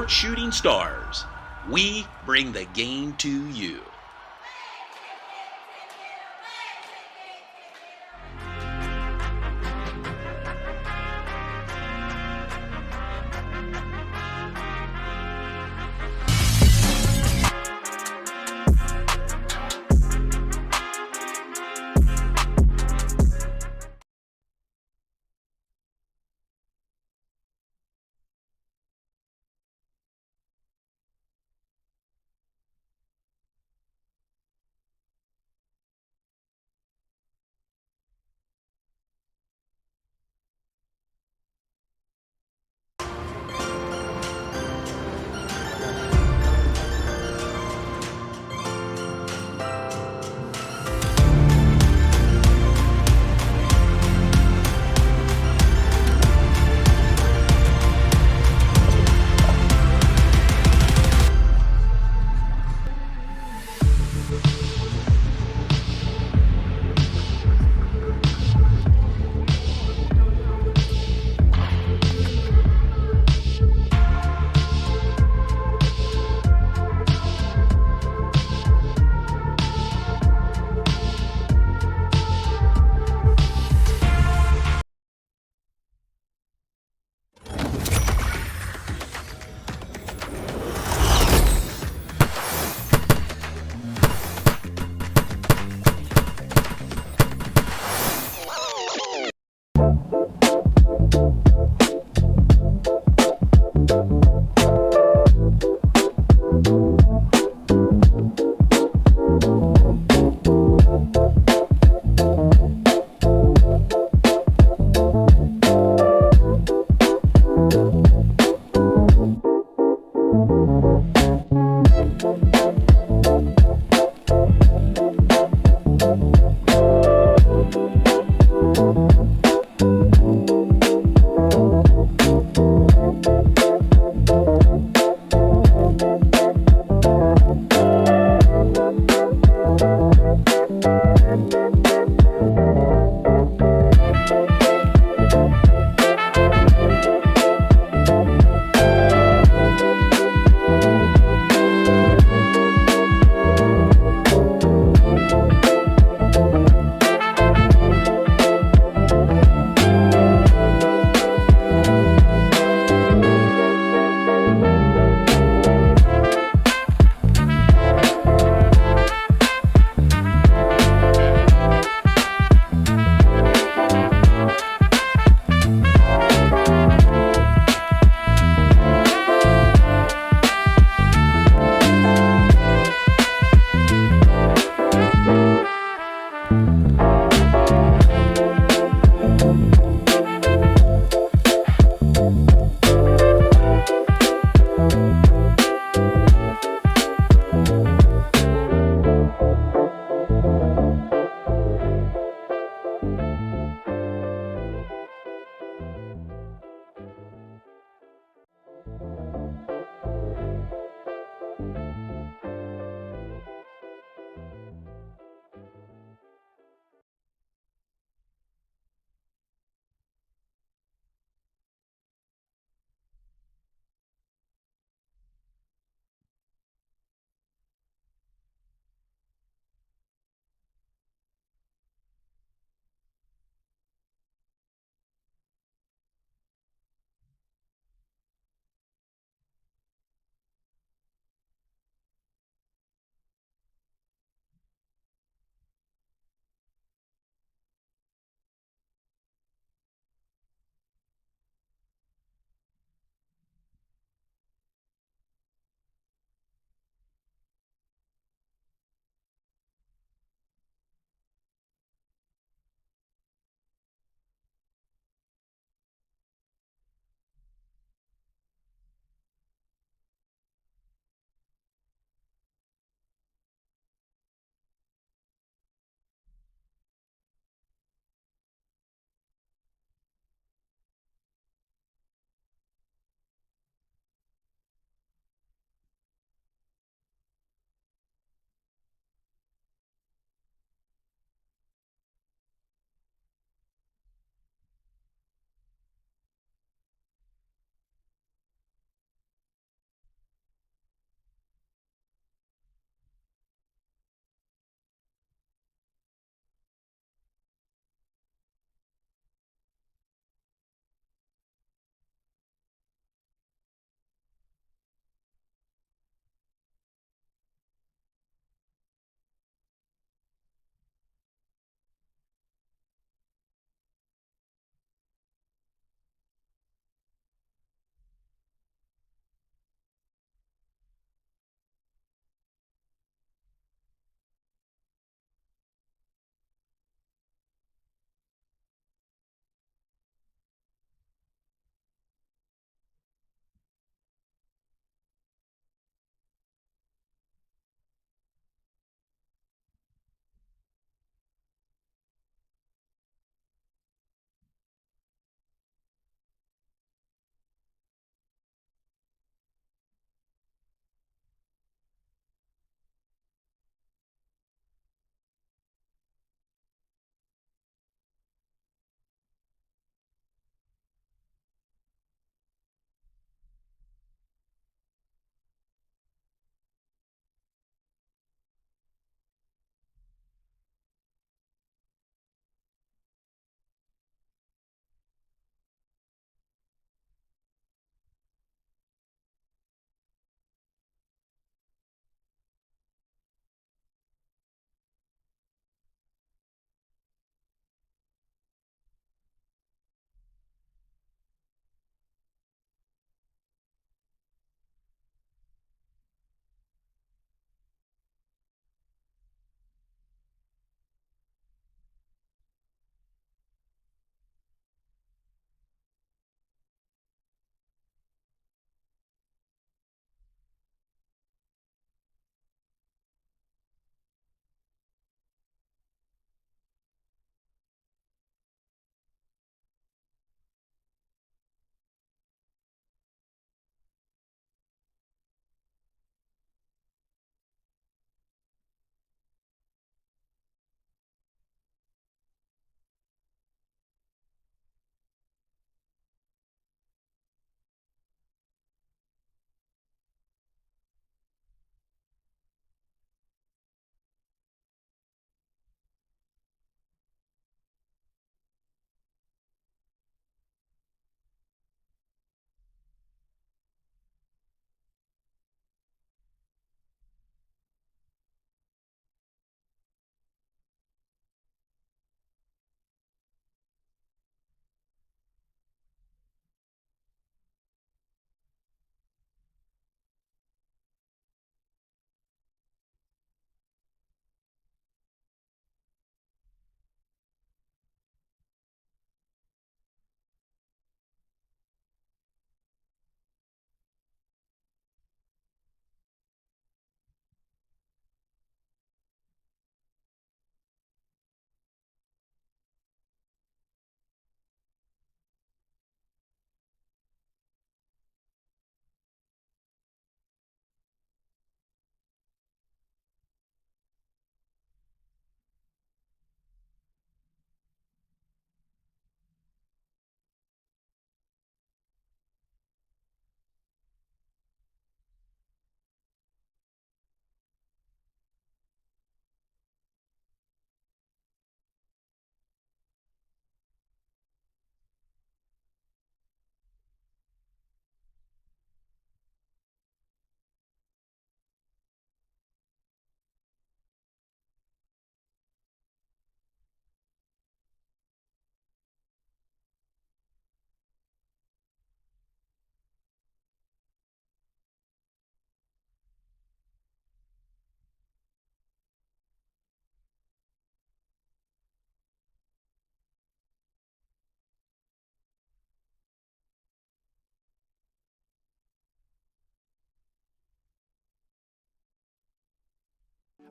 Sports Shooting Stars. We bring the game to you.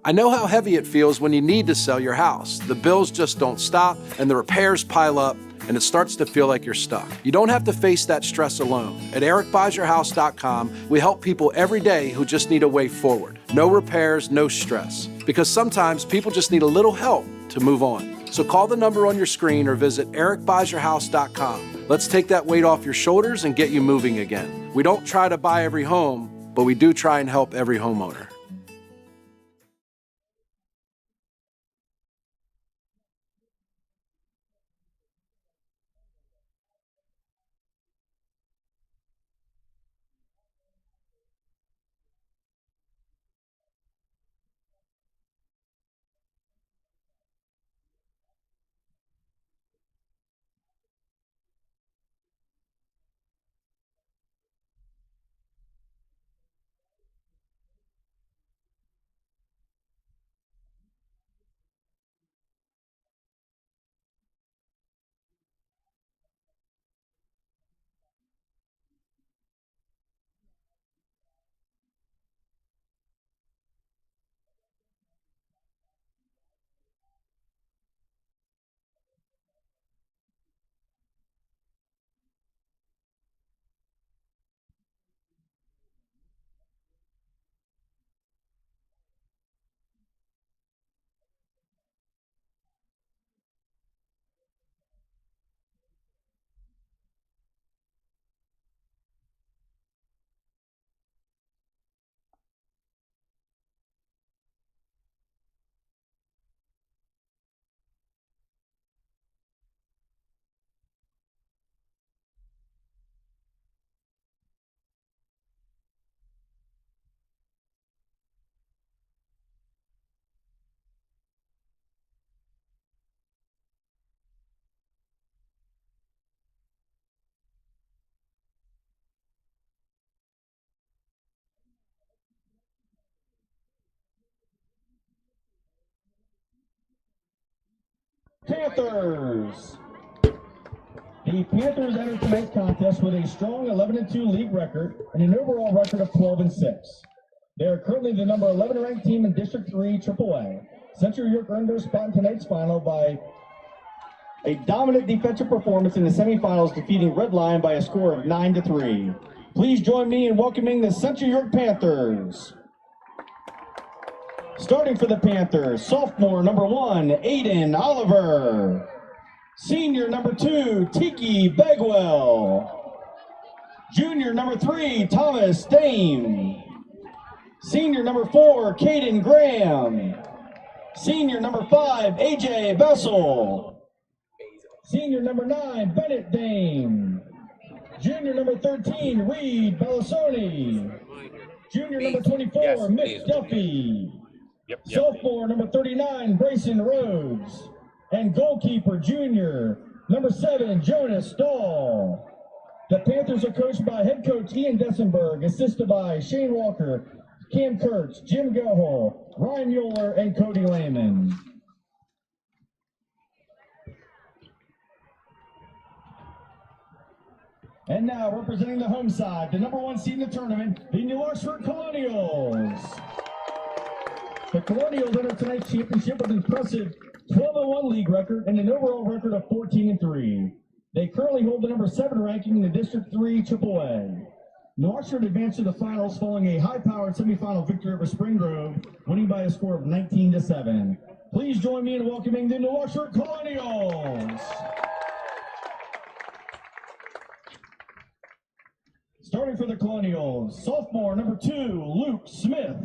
I know how heavy it feels when you need to sell your house. The bills just don't stop, and the repairs pile up, and it starts to feel like you're stuck. You don't have to face that stress alone. At ericbuysyourhouse.com, we help people every day who just need a way forward. No repairs, no stress. Because sometimes people just need a little help to move on. So call the number on your screen or visit ericbuysyourhouse.com. Let's take that weight off your shoulders and get you moving again. We don't try to buy every home, but we do try and help every homeowner. Panthers. The Panthers entered tonight's contest with a strong 11-2 league record and an overall record of 12-6. They are currently the number 11 ranked team in District 3 AAA. Central York earned their spot in tonight's final by a dominant defensive performance in the semifinals, defeating Red Lion by a score of 9-3. Please join me in welcoming the Central York Panthers. Starting for the Panthers, sophomore number 1, Aiden Oliver. Senior number 2, Tiki Bagwell. Junior number 3, Thomas Dame. Senior number 4, Caden Graham. Senior number 5, AJ Bessel. Senior number 9, Bennett Dame. Junior number 13, Reed Bellasoni. Junior number 24, Mick Duffy. Sophomore number 39, Grayson Rhodes. And goalkeeper junior number 7, Jonas Stahl. The Panthers are coached by head coach Ian Dessenberg, assisted by Shane Walker, Cam Kurtz, Jim Gohol, Ryan Mueller, and Cody Lehman. And now representing the home side, the number 1 seed in the tournament, the New Oxford Colonials. The Colonials entered tonight's championship with an impressive 12-1 league record and an overall record of 14-3. They currently hold the number 7 ranking in the District 3 AAA. New Oxford advanced to the finals following a high-powered semifinal victory over Spring Grove, winning by a score of 19-7. Please join me in welcoming the New Oxford Colonials. Starting for the Colonials, sophomore number 2, Luke Smith.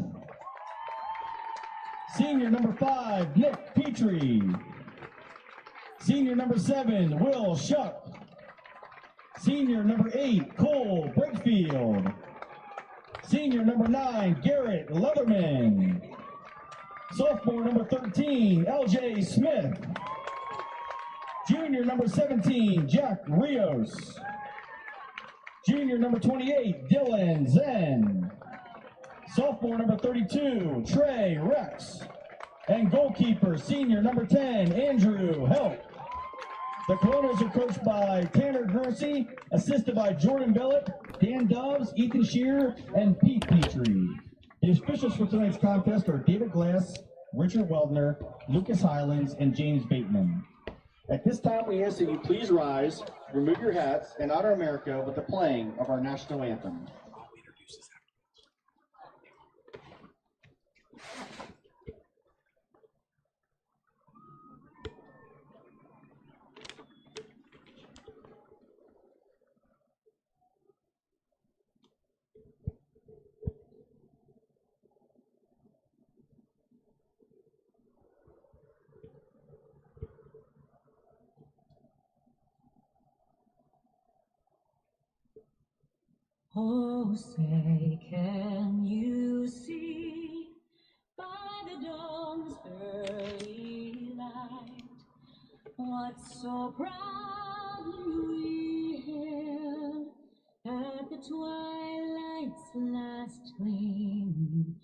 Senior number 5, Nick Petrie. Senior number 7, Will Shuck. Senior number 8, Cole Brakefield. Senior number 9, Garrett Leatherman. Sophomore number 13, LJ Smith. Junior number 17, Jack Rios. Junior number 28, Dylan Zen. Sophomore number 32, Trey Rex. And goalkeeper, senior number 10, Andrew Help. The Colonials are coached by Tanner Gersey, assisted by Jordan Billett, Dan Doves, Ethan Shearer, and Pete Petrie. The officials for tonight's contest are David Glass, Richard Weldner, Lucas Highlands, and James Bateman. At this time, we ask that you please rise, remove your hats, and honor America with the playing of our national anthem. Oh, say, can you see by the dawn's early light what so proudly we hailed at the twilight's last gleaming,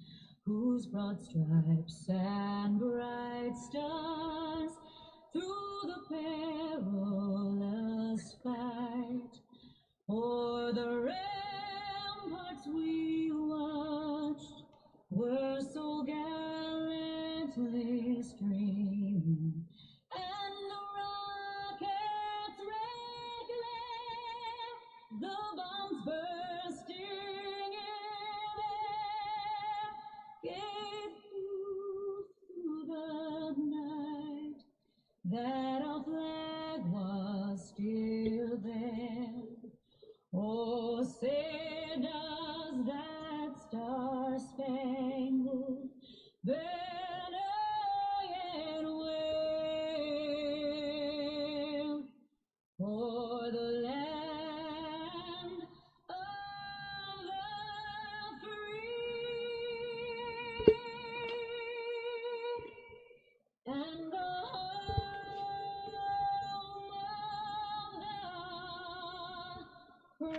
whose broad stripes and bright stars through the perilous fight o'er the ramparts we watched were so gallantly streaming, and the rocket's red glare, the bombs bursting in air, gave proof through the night that our flag was still there. Oh, say does that star-spangled banner yet wave for the land of the free and the home of the brave.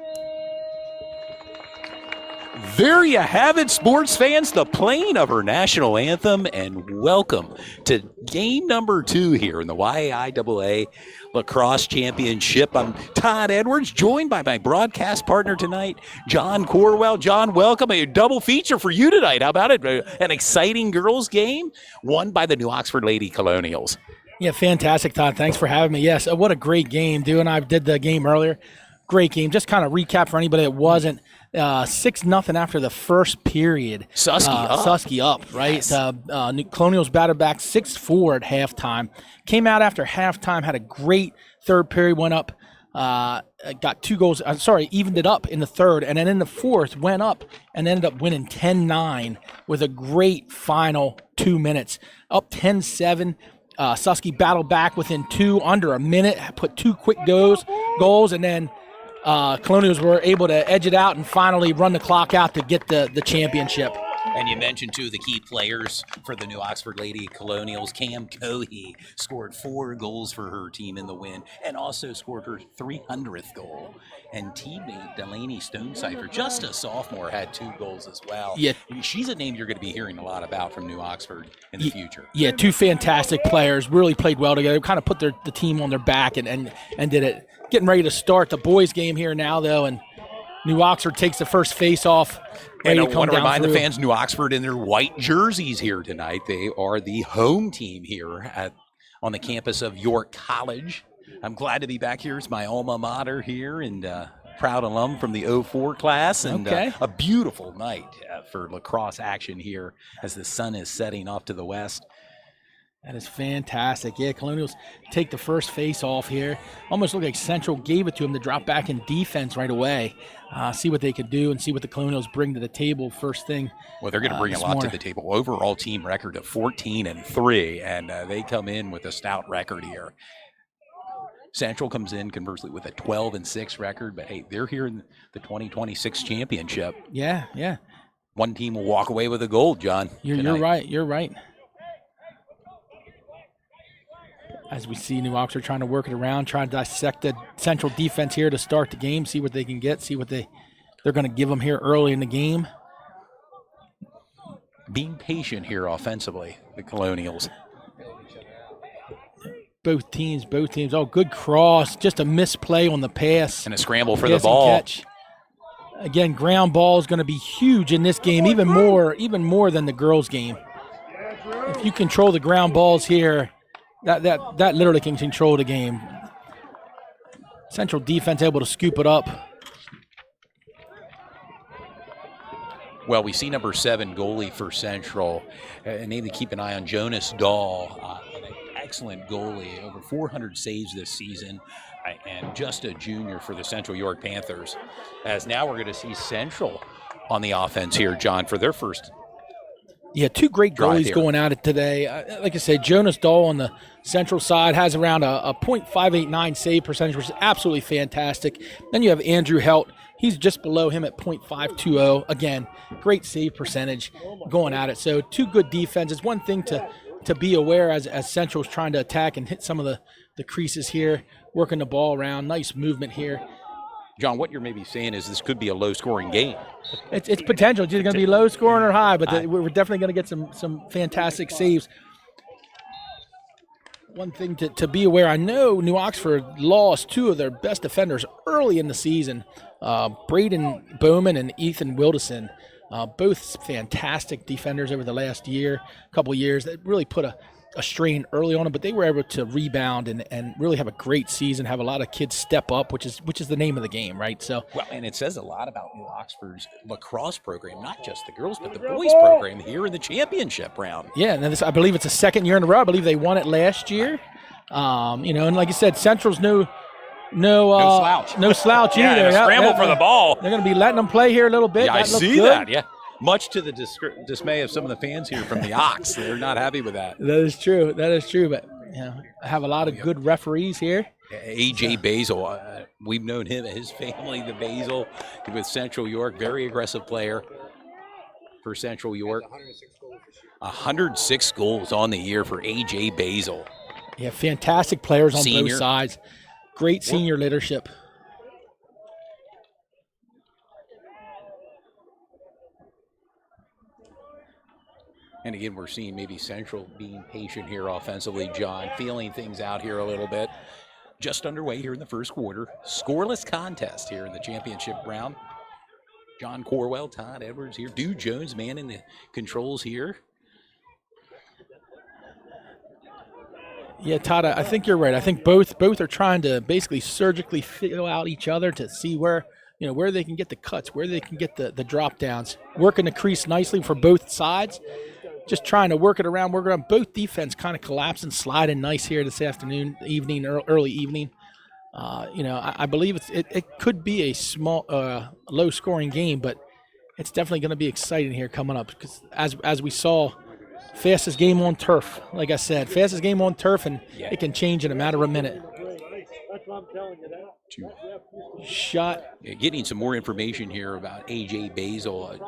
There you have it, sports fans, the playing of our national anthem, and welcome to game number 2 here in the YAIAA Lacrosse Championship. I'm Todd Edwards, joined by my broadcast partner tonight, John Corwell. John, welcome. A double feature for you tonight. How about it? An exciting girls game won by the New Oxford Lady Colonials. Yeah, fantastic, Todd. Thanks for having me. Yes, what a great game. Dew and I did the game earlier. Great game. Just kind of recap for anybody that wasn't. 6-0 after the first period. Susky up, right? Yes. Colonials batted back 6-4 at halftime. Came out after halftime, had a great third period, went up, got 2 goals. Evened it up in the third, and then in the fourth went up and ended up winning 10-9 with a great final 2 minutes. Up 10-7. Susky battled back within 2 under a minute, put 2 quick goals, and then Colonials were able to edge it out and finally run the clock out to get the championship. And you mentioned two of the key players for the New Oxford Lady Colonials. Cam Cohey scored 4 goals for her team in the win and also scored her 300th goal. And teammate Delaney Stonecipher, just a sophomore, had 2 goals as well. Yeah. She's a name you're going to be hearing a lot about from New Oxford in the future. Yeah, 2 fantastic players, really played well together, kind of put the team on their back and did it. Getting ready to start the boys game here now, though, and New Oxford takes the first face-off. And I want to remind the fans, New Oxford in their white jerseys here tonight. They are the home team here on the campus of York College. I'm glad to be back here. It's my alma mater here, and proud alum from the 04 class. And a beautiful night for lacrosse action here as the sun is setting off to the west. That is fantastic. Yeah, Colonials take the first face-off here. Almost looked like Central gave it to them to drop back in defense right away. See what they could do and see what the Colonials bring to the table first thing. Well, they're going to bring a lot to the table. Overall team record of 14-3, and they come in with a stout record here. Central comes in, conversely, with a 12-6 record, but hey, they're here in the 2026 championship. Yeah. One team will walk away with a gold, John. You're right. As we see New Oxford trying to work it around, trying to dissect the Central defense here to start the game, see what they can get, see what they're going to give them here early in the game. Being patient here offensively, the Colonials. Both teams. Oh, good cross. Just a misplay on the pass. And a scramble for the ball. Catch. Again, ground ball is going to be huge in this game, even more than the girls' game. If you control the ground balls here, that literally can control the game. Central defense able to scoop it up. Well, we see number 7 goalie for Central. Need to keep an eye on Jonas Dahl, an excellent goalie, over 400 saves this season, and just a junior for the Central York Panthers. As now we're going to see Central on the offense here, John, for their first. Yeah, 2 great goalies going at it today. Like I said, Jonas Dahl on the Central side has around a .589 save percentage, which is absolutely fantastic. Then you have Andrew Helt. He's just below him at .520. Again, great save percentage going at it. So 2 good defenses. One thing to be aware as Central's trying to attack and hit some of the creases here, working the ball around. Nice movement here. John, what you're maybe saying is this could be a low-scoring game. It's potential. It's either going to be low scoring or high, but we're definitely going to get some fantastic saves. One thing to be aware, I know New Oxford lost 2 of their best defenders early in the season, Braden Bowman and Ethan Wilderson, both fantastic defenders over the last couple years. That really put a strain early on them, but they were able to rebound and really have a great season, have a lot of kids step up, which is the name of the game, right? So, well, and it says a lot about New Oxford's lacrosse program, not just the girls, but the boys program here in the championship round. Yeah, and I believe it's a second year in a row. I believe they won it last year. And like you said, Central's no slouch. No slouch yeah, either. Scramble for the ball. They're going to be letting them play here a little bit. Yeah, I that see good. that, yeah. Much to the dismay of some of the fans here from the Ox. They're not happy with that. That is true. But I have a lot of good referees here. A.J. Basil, we've known him and his family, the Basil, with Central York. Very aggressive player for Central York. 106 goals on the year for A.J. Basil. Yeah, fantastic players on Senior. both sides. Great senior leadership. And again, we're seeing maybe Central being patient here offensively, John, feeling things out here a little bit. Just underway here in the first quarter. Scoreless contest here in the championship round. John Corwell, Todd Edwards here. Dude Jones, man in the controls here. Yeah, Todd, I think you're right. I think both are trying to basically surgically feel out each other to see where they can get the cuts, where they can get the drop downs. Working the crease nicely for both sides. Just trying to work it around. Both defense kind of collapsing, sliding nice here this afternoon, evening, early evening. I believe it could be a small, low-scoring game, but it's definitely going to be exciting here coming up because as we saw, fastest game on turf. Like I said, fastest game on turf, and it can change in a matter of a minute. That's what I'm telling you that. Shot. Yeah, getting some more information here about A.J. Basil.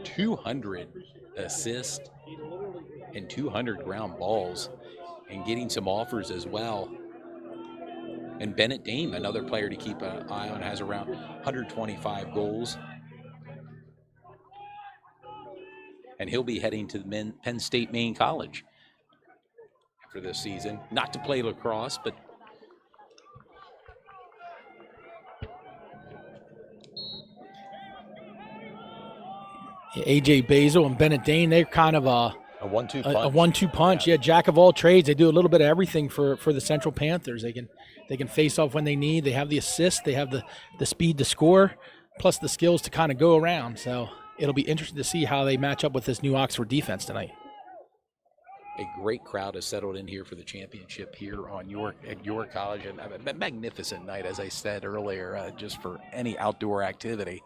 200 assists and 200 ground balls, and getting some offers as well. And Bennett Dame, another player to keep an eye on, has around 125 goals. And he'll be heading to the Penn State Main College after this season. Not to play lacrosse, but A.J. Basil and Bennett Dane, they're kind of a 1-2 punch. A 1-2 punch. Yeah, jack of all trades. They do a little bit of everything for the Central Panthers. They can face off when they need. They have the assist. They have the speed to score, plus the skills to kind of go around. So it'll be interesting to see how they match up with this New Oxford defense tonight. A great crowd has settled in here for the championship here at York College, and a magnificent night, as I said earlier, just for any outdoor activity.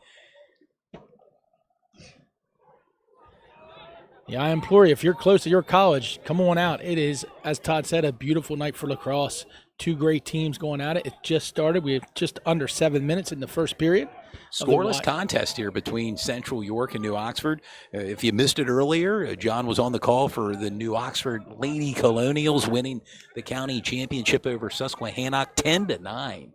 Yeah, I implore you, if you're close to your college, come on out. It is, as Todd said, a beautiful night for lacrosse. 2 great teams going at it. It just started. We have just under 7 minutes in the first period. Scoreless contest here between Central York and New Oxford. If you missed it earlier, John was on the call for the New Oxford Lady Colonials winning the county championship over Susquehannock 10-9.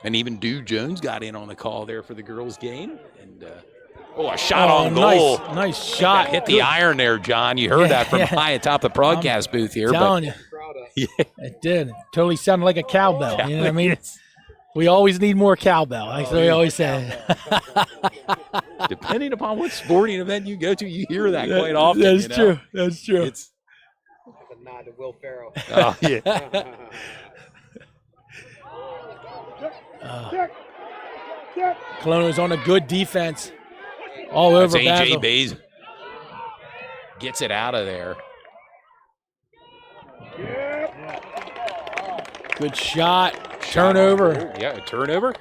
And even Dude Jones got in on the call there for the girls' game. And a shot on goal. Nice shot. Hit the iron there, John. You heard that from high atop the broadcast booth here. Telling you. Yeah. It did. It totally sounded like a cowbell. You know what I mean? We always need more cowbell. Like we always say. Depending upon what sporting event you go to, you hear that quite often. That's you know? true. That's true. It's That's a nod to Will Ferrell. oh yeah. Colonial's on a good defense. All over That's Basil. AJ Bays gets it out of there. Good shot. Turnover. Yeah, a turnover.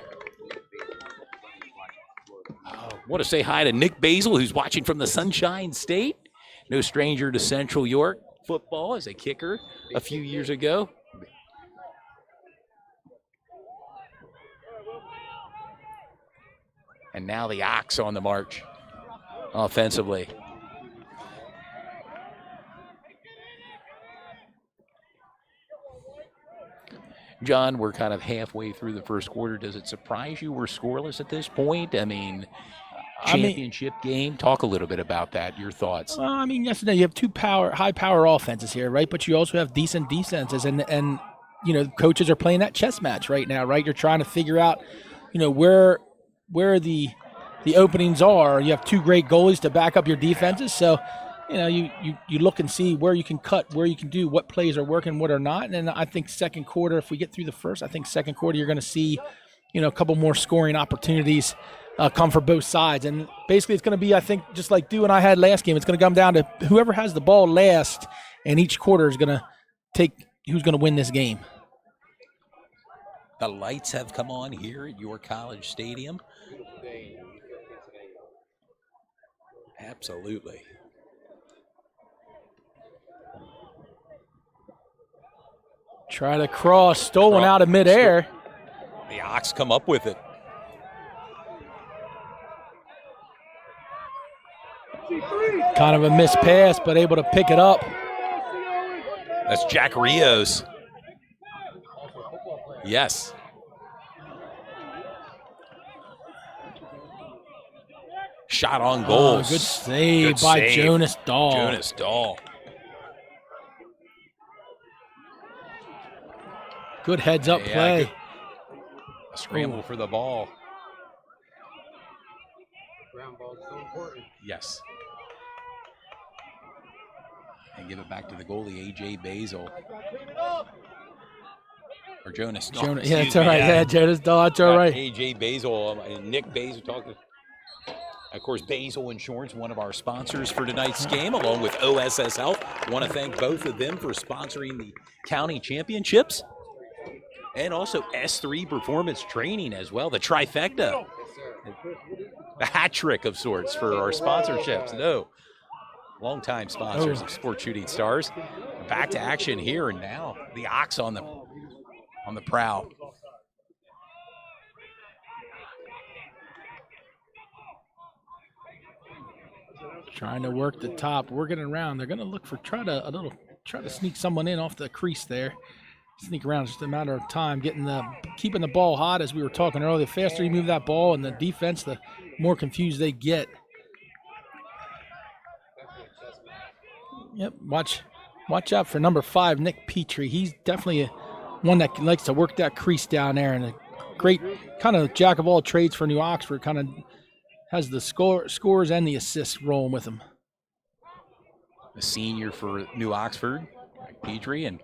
Want to say hi to Nick Basil, who's watching from the Sunshine State. No stranger to Central York football as a kicker a few years ago. And now the Ox on the march offensively. John, we're kind of halfway through the first quarter. Does it surprise you we're scoreless at this point? I mean, championship game. Talk a little bit about that. Your thoughts. I mean, yes and no. You have two high power offenses here, right? But you also have decent defenses, and you know, coaches are playing that chess match right now, right? You're trying to figure out, you know, where the openings are. You have two great goalies to back up your defenses, so you know, you look and see where you can cut, where you can do, what plays are working, what are not. And then I think second quarter, if we get through the first, I think second quarter you're going to see, you know, a couple more scoring opportunities come for both sides. And basically it's going to be, I think, just like Du and I had last game, it's going to come down to whoever has the ball last, and each quarter is going to take who's going to win this game. The lights have come on here at York College Stadium. Absolutely. Try to cross, stolen out of midair. The Ox come up with it. Kind of a missed pass, but able to pick it up. That's Jack Rios. Yes. Shot on goal. Oh, good save by Jonas Dahl. Jonas Dahl. Good heads-up play. Good. A scramble for the ball. Ground ball is so important. Yes. And give it back to the goalie, AJ Basil. Or Jonas Dahl. Yeah, it's all right. Yeah, Jonas Dahl, it's all right. AJ Basil and Nick Basil talking. Of course, Basil Insurance, one of our sponsors for tonight's game, along with OSS Health. Want to thank both of them for sponsoring the county championships. And also S3 Performance Training as well, the trifecta. A hat trick of sorts for our sponsorships. No, longtime sponsors of Sports Shooting Stars. Back to action here, and now the Ox on the prowl. Trying to work the top, working around. They're going to look for try to sneak someone in off the crease there. Sneak around, just a matter of time, keeping the ball hot, as we were talking earlier. The faster you move that ball and the defense, the more confused they get. Yep, watch out for number 5, Nick Petrie. He's definitely one that likes to work that crease down there, and a great kind of jack of all trades for New Oxford. Kind of has the scores and the assists rolling with him. The senior for New Oxford, Nick Petrie, and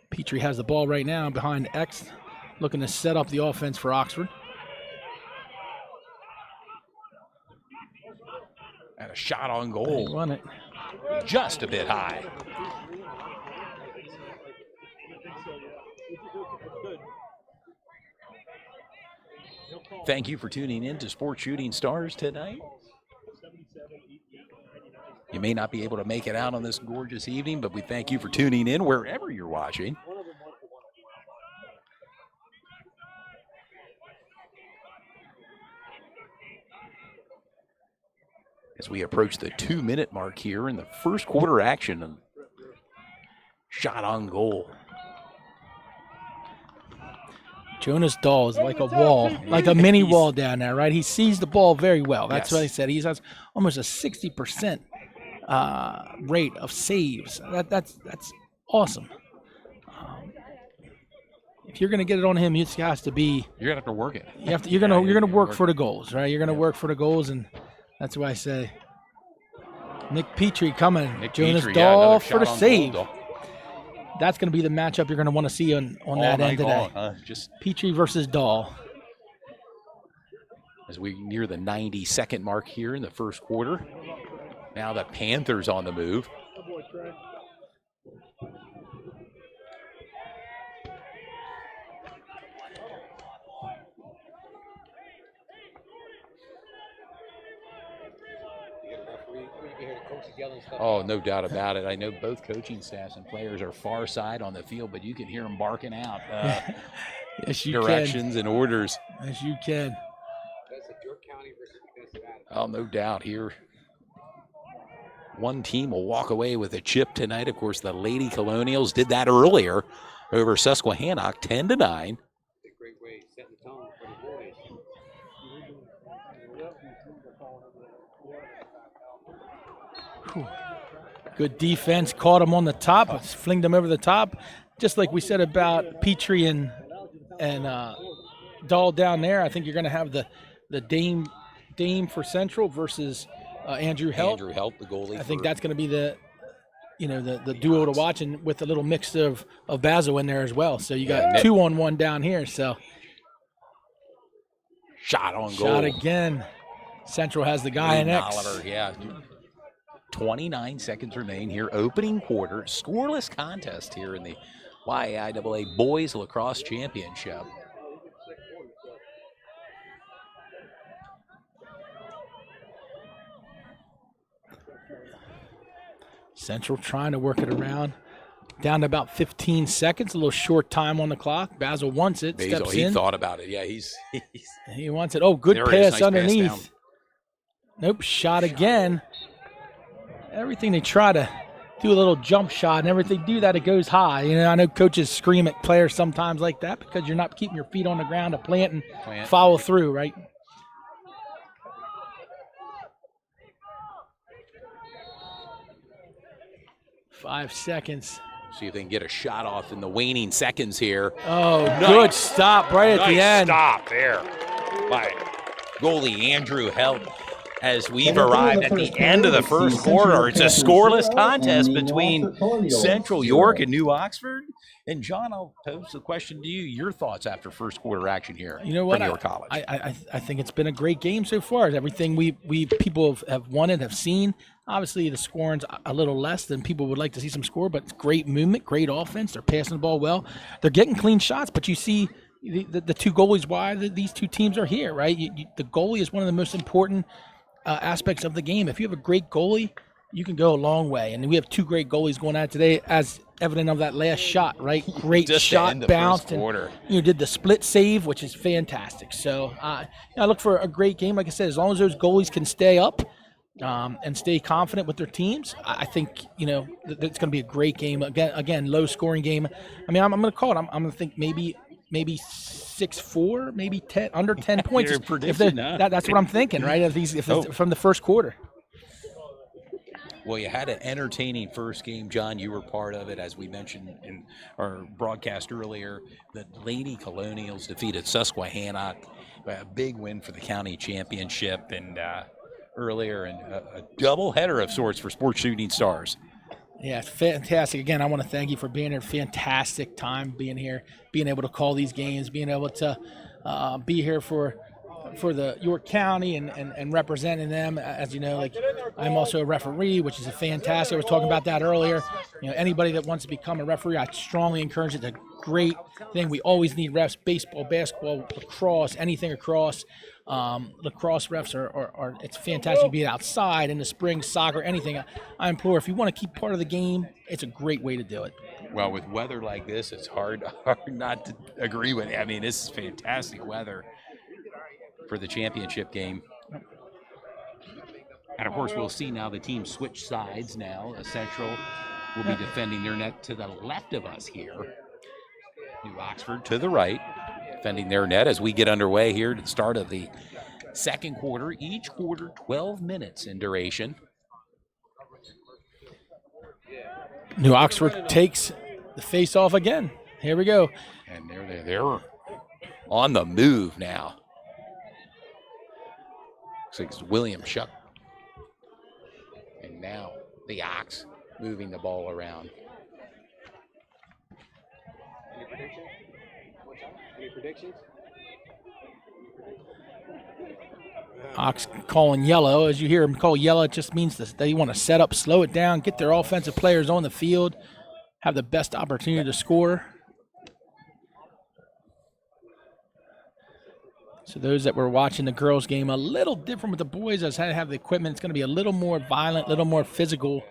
Petrie has the ball right now behind X, looking to set up the offense for Oxford. And a shot on goal. They run it. Just a bit high. Thank you for tuning in to Sports Shooting Stars tonight. You may not be able to make it out on this gorgeous evening, but we thank you for tuning in wherever you're watching. As we approach the 2-minute mark here in the first quarter action, and shot on goal. Jonas Dahl is like a wall, like a mini wall down there, right? He sees the ball very well. That's what I said. He has almost a 60% rate of saves. That's awesome. If you're going to get it on him, it has to be. You're gonna have to work it. You're gonna work for the goals, right? You're gonna work for the goals, and that's why I say Nick Petrie coming. Jonas Dahl for the save. That's going to be the matchup you're going to want to see on that end today. Just Petrie versus Dahl. As we near the 90-second mark here in the first quarter. Now the Panthers on the move. Oh, no doubt about it. I know both coaching staffs and players are far side on the field, but you can hear them barking out yes, directions and orders. Yes, you can. Oh, no doubt here. One team will walk away with a chip tonight. Of course, the Lady Colonials did that earlier over Susquehannock, 10-9. Great way, setting the tone for the boys. Good defense, caught him on the top, flinged him over the top. Just like we said about Petrie and Dahl down there, I think you're going to have the Dame for Central versus Andrew Helt. Andrew Helt, the goalie. I think that's going to be the duo to watch, and with a little mix of Basil in there as well. So you got 2-on-1 down here. So shot on goal. Shot again. Central has the guy in X. Oliver, yeah. 29 seconds remain here. Opening quarter. Scoreless contest here in the YAIAA Boys Lacrosse Championship. Central trying to work it around. Down to about 15 seconds, a little short time on the clock. Basil wants it, steps in. He thought about it. Yeah, he wants it. Oh, good pass underneath. Nope, shot again. Everything they try to do a little jump shot and everything do that, it goes high. You know, I know coaches scream at players sometimes like that because you're not keeping your feet on the ground to plant and follow through, right? Five seconds. See if they can get a shot off in the waning seconds here. Oh, nice. Good stop right at the end. Stop there by goalie Andrew Helt. As we've arrived at the end of the first quarter, it's a scoreless contest between Central York and New Oxford. And John, I'll pose the question to you: your thoughts after first quarter action here? You know what? From York College. I think it's been a great game so far. Everything we people have wanted, have seen. Obviously, the scoring's a little less than people would like to see some score, but it's great movement, great offense. They're passing the ball well. They're getting clean shots, but you see the two goalies. Why these two teams are here, right? The goalie is one of the most important aspects of the game. If you have a great goalie, you can go a long way. And we have two great goalies going at it today, as evident of that last shot, right? Great shot, bounced, and did the split save, which is fantastic. So I look for a great game. Like I said, as long as those goalies can stay up and stay confident with their teams, I think it's going to be a great game. Again, low scoring game. I mean, I'm going to call it. I'm going to think maybe 6-4, maybe 10, under 10 points. That's what I'm thinking, right? If from the first quarter. Well, you had an entertaining first game, John. You were part of it, as we mentioned in our broadcast earlier. The Lady Colonials defeated Susquehannock, a big win for the county championship, and earlier, and a doubleheader of sorts for Sports Shooting Stars. Yeah, fantastic. Again, I want to thank you for being here. Fantastic time being here, being able to call these games, being able to be here for the York County and representing them. As you know, like, I'm also a referee, which is a fantastic. I was talking about that earlier. Anybody that wants to become a referee, I strongly encourage it. It's a great thing. We always need refs: baseball, basketball, lacrosse, anything across. Lacrosse refs are it's fantastic. Be it outside in the spring, soccer, anything. I implore, if you want to keep part of the game, it's a great way to do it. Well, with weather like this, it's hard not to agree with it. I mean, this is fantastic weather for the championship game. And of course, we'll see now the team switch sides now. Central will be defending their net to the left of us here. New Oxford to the right. defending their net as we get underway here at the start of the second quarter. Each quarter 12 minutes in duration. New Oxford takes the face-off again. Here we go. And they're on the move now. Looks like it's William Shuck. And now the Ox moving the ball around. Any predictions? Any predictions? Ox calling yellow. As you hear him call yellow, it just means that they want to set up, slow it down, get their offensive players on the field, have the best opportunity to score. So those that were watching the girls' game, a little different with the boys as I have the equipment. It's going to be a little more violent, a little more physical.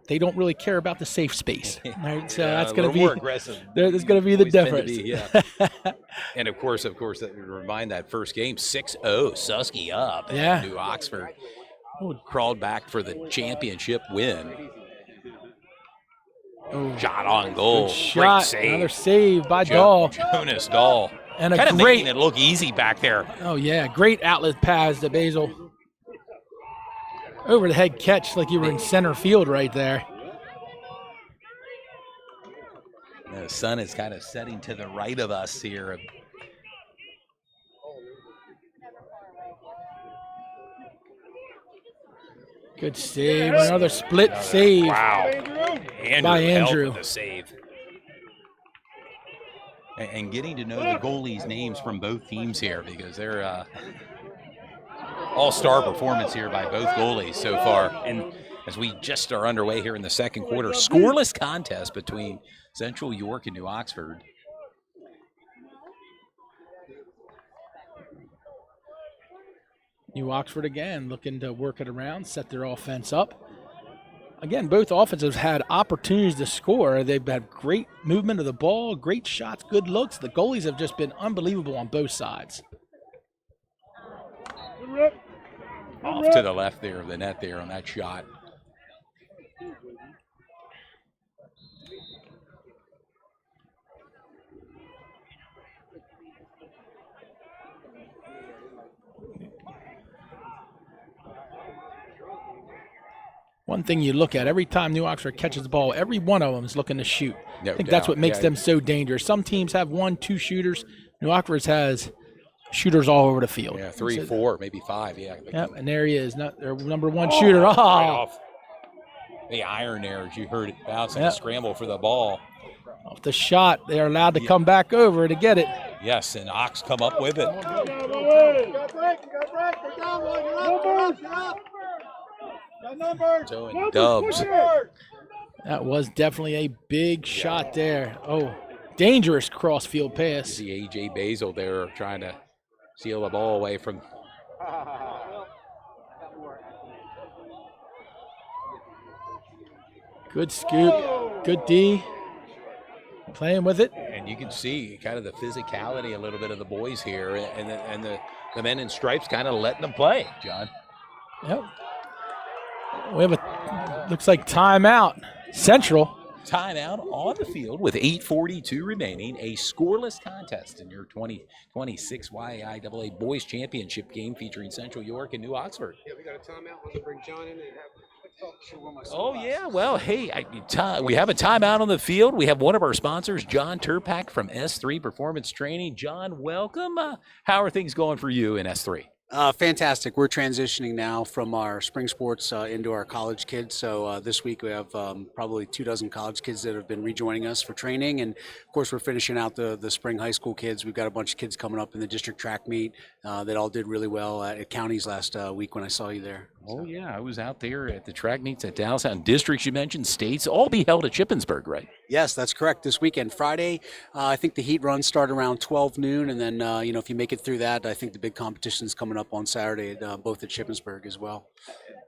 They don't really care about the safe space. Right? So that's going to be more aggressive. That's going to be the Boys tend to difference. be, yeah. And of course, that would remind that first game, 6-0, Susky up. Yeah. New Oxford crawled back for the championship win. Oh, Shot on goal. good shot. Great save. Another save by Dahl. Jonas Dahl. And a kind of great- making it look easy back there. Oh, yeah. Great outlet pass to Basil. Over the head catch like you were in center field right there. The sun is kind of setting to the right of us here. Good save. Another split save. Wow. Andrew By helped Andrew. with the save. And getting to know the goalies' names from both teams here because they're all-star performance here by both goalies so far. And as we just are underway here in the second quarter, scoreless contest between Central York and New Oxford. New Oxford again looking to work it around, set their offense up. Again, both offenses had opportunities to score. They've had great movement of the ball, great shots, good looks. The goalies have just been unbelievable on both sides. Off to the left there of the net there on that shot. One thing you look at every time New Oxford catches the ball, every one of them is looking to shoot. No I think that's doubt, what makes yeah. them so dangerous. Some teams have 1-2 shooters. New Oxford has shooters all over the field. Yeah, 3, So- 4, maybe 5. Yeah. Yep, and there he is, not their number one shooter. Right Oh, off. The iron there, as you heard it bouncing, Yep. the scramble for the ball. off the shot. They are allowed to come back over to get it. Yes, and Ox come up with it. Doing dubs. That was definitely a big shot there. Oh, dangerous cross-field pass. See A.J. Basil there trying to steal the ball away from. Good scoop. Good D. Playing with it. And you can see kind of the physicality a little bit of the boys here, and the men in stripes kind of letting them play, John. Yep. We have a, looks like timeout. Central. Timeout on the field with 8:42 remaining. A scoreless contest in your 2026 YAIAA Boys Championship game featuring Central York and New Oxford. Yeah, we got a timeout. Want to bring John in and have. Oh, yeah. Well, hey, we have a timeout on the field. We have one of our sponsors, John Turpak from S3 Performance Training. John, welcome. How are things going for you in S3? Fantastic. We're transitioning now from our spring sports into our college kids. So this week we have probably 24 college kids that have been rejoining us for training. And of course, we're finishing out the spring high school kids. We've got a bunch of kids coming up in the district track meet that all did really well at counties last week when I saw you there. Oh, yeah. I was out there at the track meets at Dallestown. Districts you mentioned, states, all be held at Shippensburg, right? Yes, that's correct. This weekend, Friday, I think the heat runs start around 12 noon. And then, if you make it through that, I think the big competition is coming up on Saturday, both at Shippensburg as well.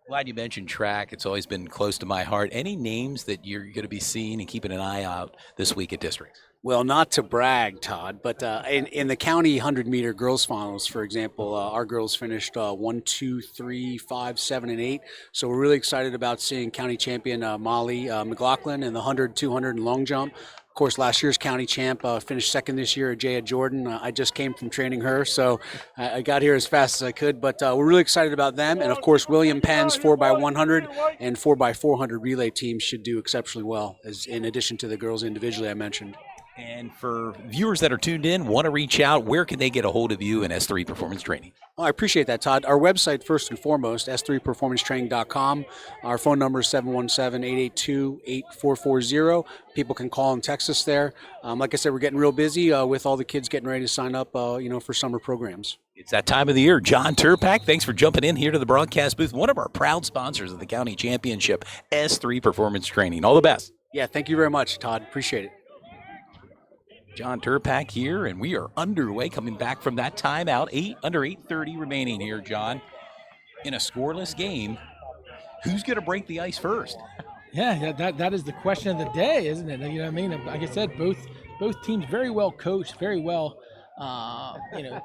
Glad you mentioned track. It's always been close to my heart. Any names that you're going to be seeing and keeping an eye out this week at districts? Well, not to brag, Todd, but in the county 100-meter girls finals, for example, our girls finished 1, 2, 3, 5, 7, and 8. So we're really excited about seeing county champion Molly McLaughlin in the 100, 200, and long jump. Of course, last year's county champ, finished second this year, YAIAA Jordan. I just came from training her, so I got here as fast as I could. But we're really excited about them. And, of course, William Penn's 4x100 and 4x400 relay teams should do exceptionally well, as in addition to the girls individually I mentioned. And for viewers that are tuned in, want to reach out, where can they get a hold of you in S3 Performance Training? Oh, I appreciate that, Todd. Our website, first and foremost, s3performancetraining.com. Our phone number is 717-882-8440. People can call and text us there. Like I said, we're getting real busy with all the kids getting ready to sign up, for summer programs. It's that time of the year. John Turpak, thanks for jumping in here to the broadcast booth. One of our proud sponsors of the county championship, S3 Performance Training. All the best. Yeah, thank you very much, Todd. Appreciate it. John Turpak here, and we are underway, coming back from that timeout. Under 8:30 remaining here, John, in a scoreless game. Who's going to break the ice first? Yeah, that is the question of the day, isn't it? You know what I mean? Like I said, both teams very well coached, very well.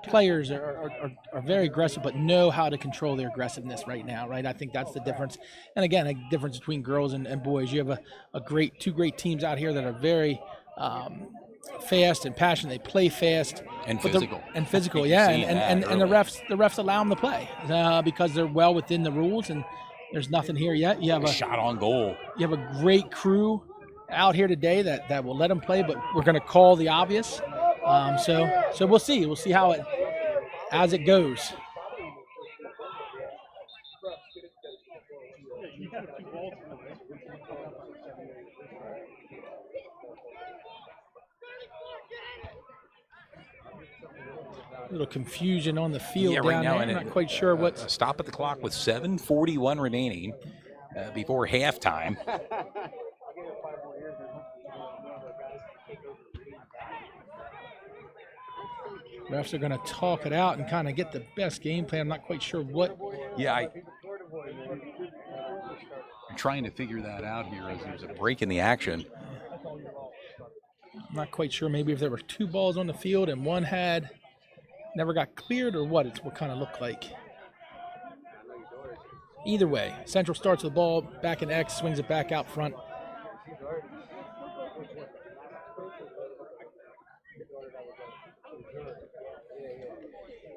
Players are very aggressive, but know how to control their aggressiveness right now, right? I think that's the difference. And again, a difference between girls and boys. You have two great teams out here that are very fast and passionate. They play fast and physical. Yeah. And the refs allow them to play because they're well within the rules, and there's nothing here yet. You have a shot on goal. You have a great crew out here today that will let them play, but we're going to call the obvious. So we'll see. We'll see how it goes. A little confusion on the field down there. I'm not quite sure what. Stop at the clock with 7:41 remaining before halftime. Refs are going to talk it out and kind of get the best game plan. I'm not quite sure what. Yeah, I'm trying to figure that out here as there's a break in the action. I'm not quite sure. Maybe if there were two balls on the field and one never got cleared, or what it's what kind of looked like. Either way, Central starts with the ball back in X, swings it back out front.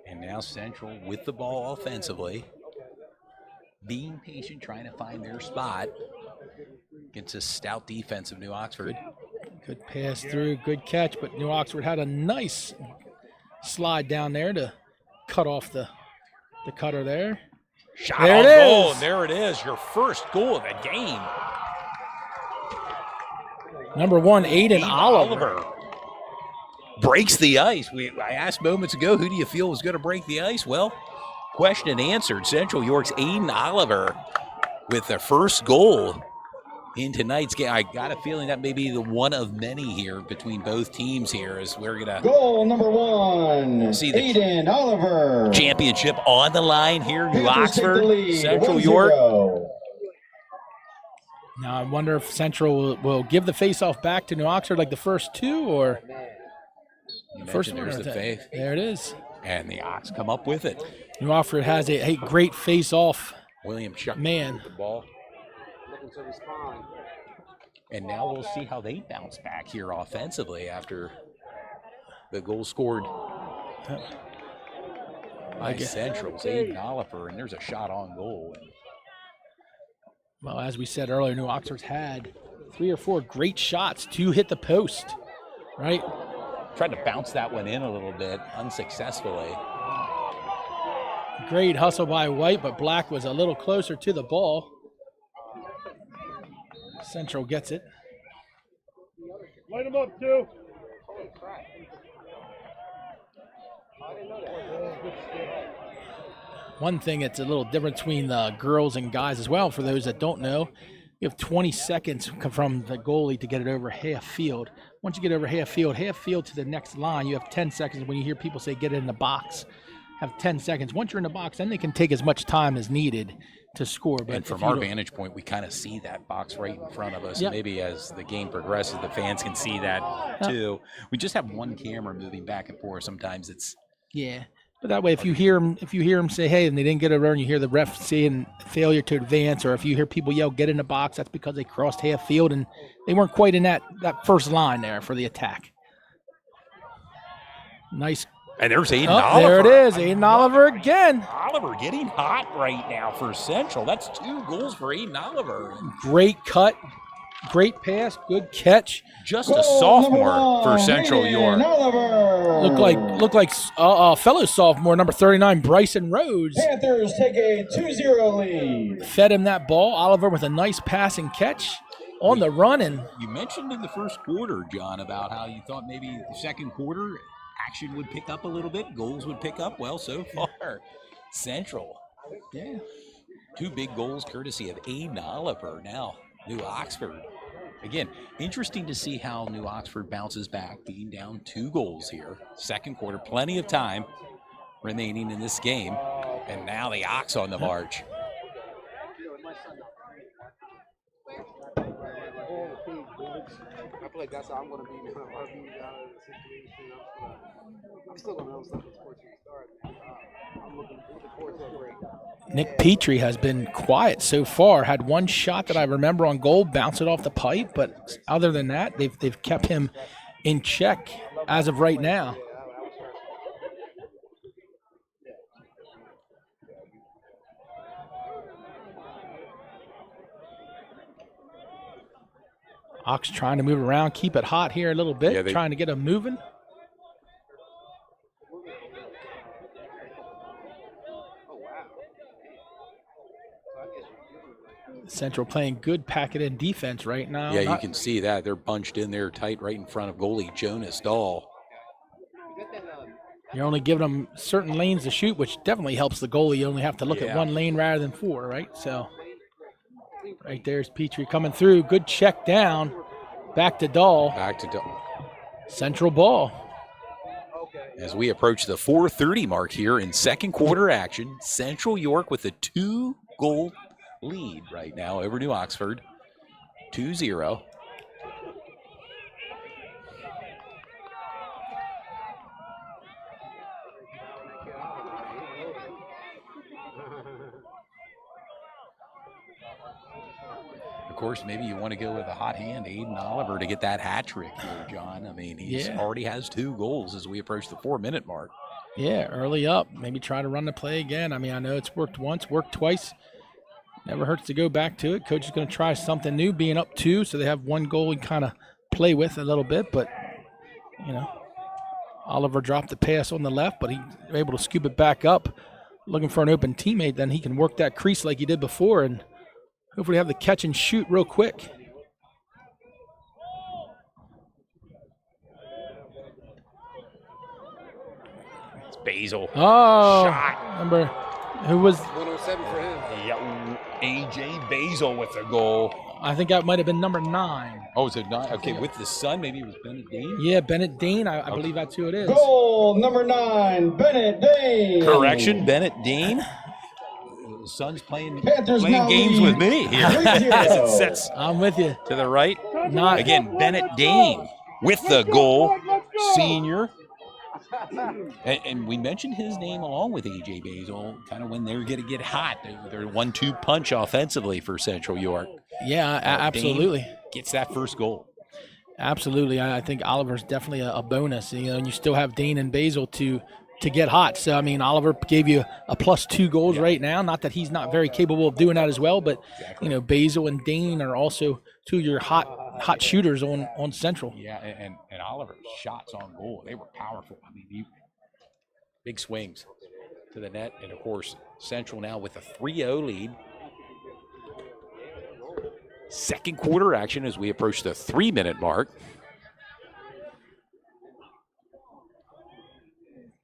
And now Central with the ball offensively, being patient, trying to find their spot against a stout defense of New Oxford. Good pass through, good catch, but New Oxford had a nice slide down there to cut off the cutter there. Shot on goal, and there it is, your first goal of the game. Number 1, Aiden Oliver. Breaks the ice. I asked moments ago, who do you feel was going to break the ice? Well, question answered. Central York's Aiden Oliver with their first goal in tonight's game. I got a feeling that may be the one of many here between both teams here, as we're going to goal number 1, see the Aiden Oliver. Championship on the line here. New Oxford, Central York. Now I wonder if Central will give the face-off back to New Oxford like the first two, or first one. There's the faith. There it is. And the Ox come up with it. New Oxford has a great face-off. William Shuck man with the ball. And now we'll see how they bounce back here offensively after the goal scored by Central's Aiden Oliver, and there's a shot on goal. Well, as we said earlier, New Oxford's had 3 or 4 great shots to hit the post, right? Tried to bounce that one in a little bit, unsuccessfully. Great hustle by White, but Black was a little closer to the ball. Central gets it. Light him up, too. One thing that's a little different between the girls and guys as well, for those that don't know, you have 20 seconds from the goalie to get it over half field. Once you get over half field to the next line, you have 10 seconds. When you hear people say get it in the box, have 10 seconds. Once you're in the box, then they can take as much time as needed to score. But and from our vantage point, we kind of see that box right in front of us. Yep. Maybe as the game progresses, the fans can see that too. We just have one camera moving back and forth. Sometimes it's But that way, if you hear them say, "Hey," and they didn't get a run, you hear the ref saying failure to advance, or if you hear people yell, "Get in the box," that's because they crossed half field and they weren't quite in that first line there for the attack. Nice. And there's Aiden Oh, Oliver. there it is. Aiden Oliver again. Oliver getting hot right now for Central. That's 2 goals for Aiden Oliver. Great cut. Great pass. Good catch. Just a sophomore for Central York. Looked like fellow sophomore number 39 Bryson Rhodes. Panthers take a 2-0 lead. Fed him that ball. Oliver with a nice pass and catch on the run. And You mentioned in the first quarter, John, about how you thought maybe the second quarter action would pick up a little bit, goals would pick up. Well, so far, Central. Yeah. 2 big goals courtesy of Aiden Oliver. Now, New Oxford. Again, interesting to see how New Oxford bounces back, being down 2 goals here. Second quarter, plenty of time remaining in this game. And now the Ox on the march. I feel like that's how I'm going to be now. I'll be out of the situation. I'm still going to know stuff before you start. I'm looking forward to a break. Nick Petrie has been quiet so far. Had 1 shot that I remember on goal, bounced it off the pipe, but other than that, they've kept him in check as of right now. Ox trying to move around, keep it hot here a little bit, trying to get him moving. Central playing good packet-in defense right now. Yeah, you can see that. They're bunched in there tight right in front of goalie Jonas Dahl. You're only giving them certain lanes to shoot, which definitely helps the goalie. You only have to look at 1 lane rather than 4, right? So right there's Petrie coming through. Good check down. Back to Dahl. Central ball. As we approach the 4:30 mark here in second quarter action, Central York with a 2-goal lead right now over New Oxford, 2-0. Of course, maybe you want to go with a hot hand, Aiden Oliver, to get that hat trick here, John. I mean, he's already has 2 goals as we approach the 4-minute mark. Yeah, early up. Maybe try to run the play again. I mean, I know it's worked once, worked twice. Never hurts to go back to it. Coach is going to try something new, being up 2, so they have 1 goal and kind of play with a little bit. But, you know, Oliver dropped the pass on the left, but he's able to scoop it back up, looking for an open teammate. Then he can work that crease like he did before and hopefully have the catch and shoot real quick. It's Basil. Oh, shot. Remember who was 107 for him. Yeah, A.J. Basil with the goal. I think that might have been number 9. Oh, is it 9? Okay, with the son, maybe it was Bennett Dean? Yeah, Bennett Dean. I believe that's who it is. Goal number 9, Bennett Dean. Correction, Bennett Dean. The son's playing Panthers now games lead with me here. 3-0. As it sets I'm with you. to the right. Not Again, Bennett Dean with the goal, senior. And we mentioned his name along with A.J. Basil, kind of when they're going to get hot. They're 1-2 punch offensively for Central York. Yeah, absolutely. Dane gets that first goal. Absolutely. I think Oliver's definitely a bonus. You know, and you still have Dane and Basil to get hot. So, I mean, Oliver gave you a +2 goals right now. Not that he's not very capable of doing that as well, but, you know, Basil and Dane are also 2 of your hot shooters on Central. Yeah, and Oliver's shots on goal, they were powerful. I mean, big swings to the net. And, of course, Central now with a 3-0 lead. Second quarter action as we approach the 3-minute mark.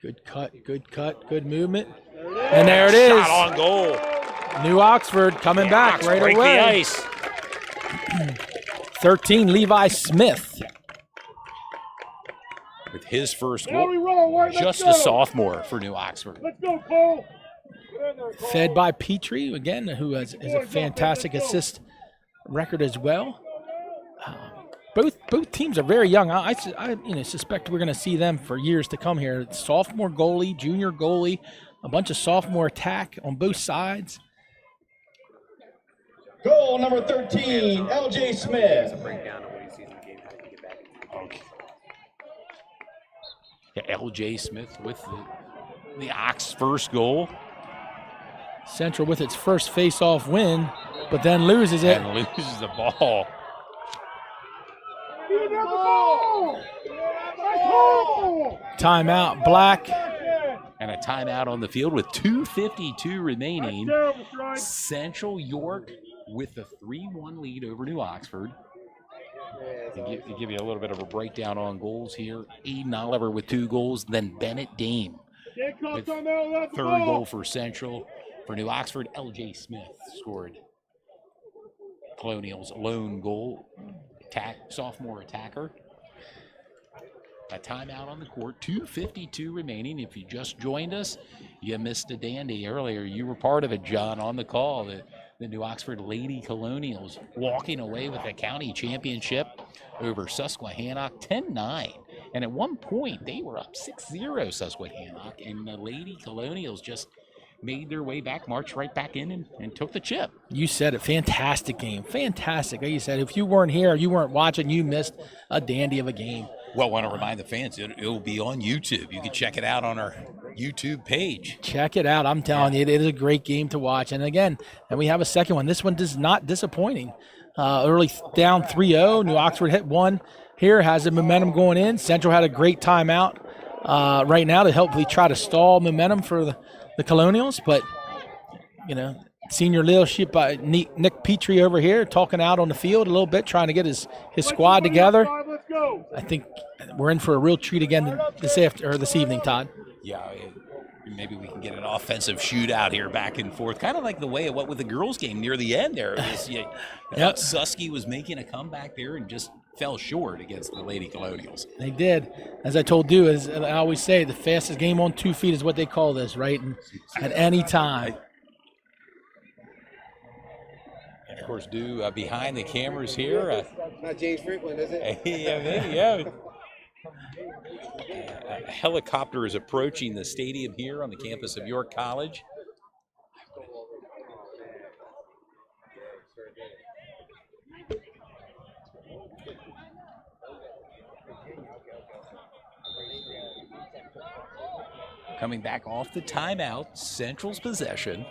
Good cut, good movement. And there it is. Shot on goal. New Oxford coming back right break away. the ice. 13, Levi Smith. With his first goal. Just a sophomore for New Oxford. Let's go, Cole. Fed by Petrie, again, who has a fantastic assist record as well. both teams are very young. I suspect we're going to see them for years to come here. Sophomore goalie, junior goalie, a bunch of sophomore attack on both sides. Goal number 13, LJ Smith. Okay. Yeah, LJ Smith with the Ox first goal. Central with its first face-off win, but then loses it. And loses the ball. Timeout, Black. And a timeout on the field with 2:52 remaining. Central York with the 3-1 lead over New Oxford. To give you a little bit of a breakdown on goals here, Aiden Oliver with 2 goals, then Bennett Dame with third goal for Central. For New Oxford, LJ Smith scored Colonial's lone goal, sophomore attacker. A timeout on the court, 2:52 remaining. If you just joined us, you missed a dandy earlier. You were part of it, John, on the call. The New Oxford Lady Colonials walking away with a county championship over Susquehannock 10-9. And at one point, they were up 6-0 Susquehannock, and the Lady Colonials just made their way back, marched right back in and took the chip. You said it. Fantastic game. Fantastic. Like you said, if you weren't here, you weren't watching, you missed a dandy of a game. Well, I want to remind the fans, it'll be on YouTube. You can check it out on our YouTube page. Check it out. I'm telling you, it is a great game to watch. And again, and we have a second one. This one is not disappointing. Early down 3-0. New Oxford hit one here, has the momentum going in. Central had a great timeout right now to hopefully try to stall momentum for the Colonials. But, senior leadership by Nick Petrie over here talking out on the field a little bit, trying to get his squad together. I think we're in for a real treat again this evening, Todd. Yeah, maybe we can get an offensive shootout here back and forth, kind of like the way it went with the girls' game near the end there. Susky was making a comeback there and just fell short against the Lady Colonials. They did. As I told you, as I always say, the fastest game on 2 feet is what they call this, right? And at any time. And of course, behind the cameras here. Not James Franklin, is it? Yeah. A helicopter is approaching the stadium here on the campus of York College. Coming back off the timeout, Central's possession.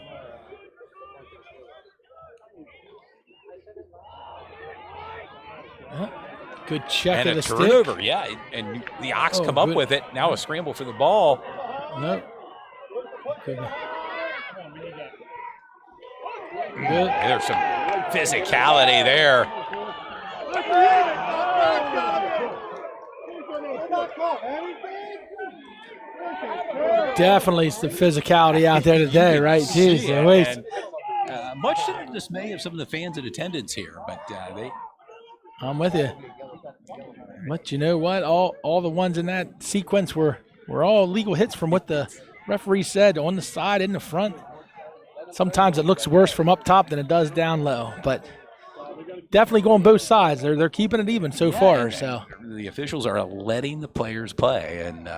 Good check and of the a stick. turnover, yeah. And the Ox come up with it. Now a scramble for the ball. Nope. Good. There's some physicality there. Definitely some physicality out there today, right? Jeez, much to the dismay of some of the fans in attendance here, but I'm with you. But you know what? All the ones in that sequence were all legal hits from what the referee said on the side, in the front. Sometimes it looks worse from up top than it does down low, but definitely going both sides. They're keeping it even so far. So the officials are letting the players play, and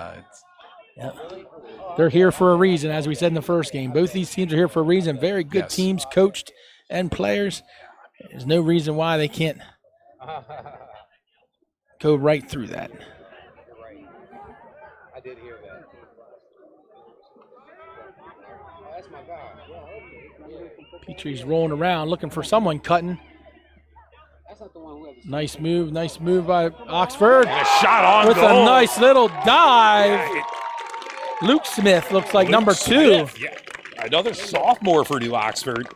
they're here for a reason, as we said in the first game. Both these teams are here for a reason. Very good teams, coached and players. There's no reason why they can't go right through that. I did hear that. Oh, that's my guy. Petrie's rolling around looking for someone cutting. That's not the one who has Nice move by Oxford. And a shot on with goal. A nice little dive. Luke Smith looks like number 2. Yeah. Another sophomore for New Oxford.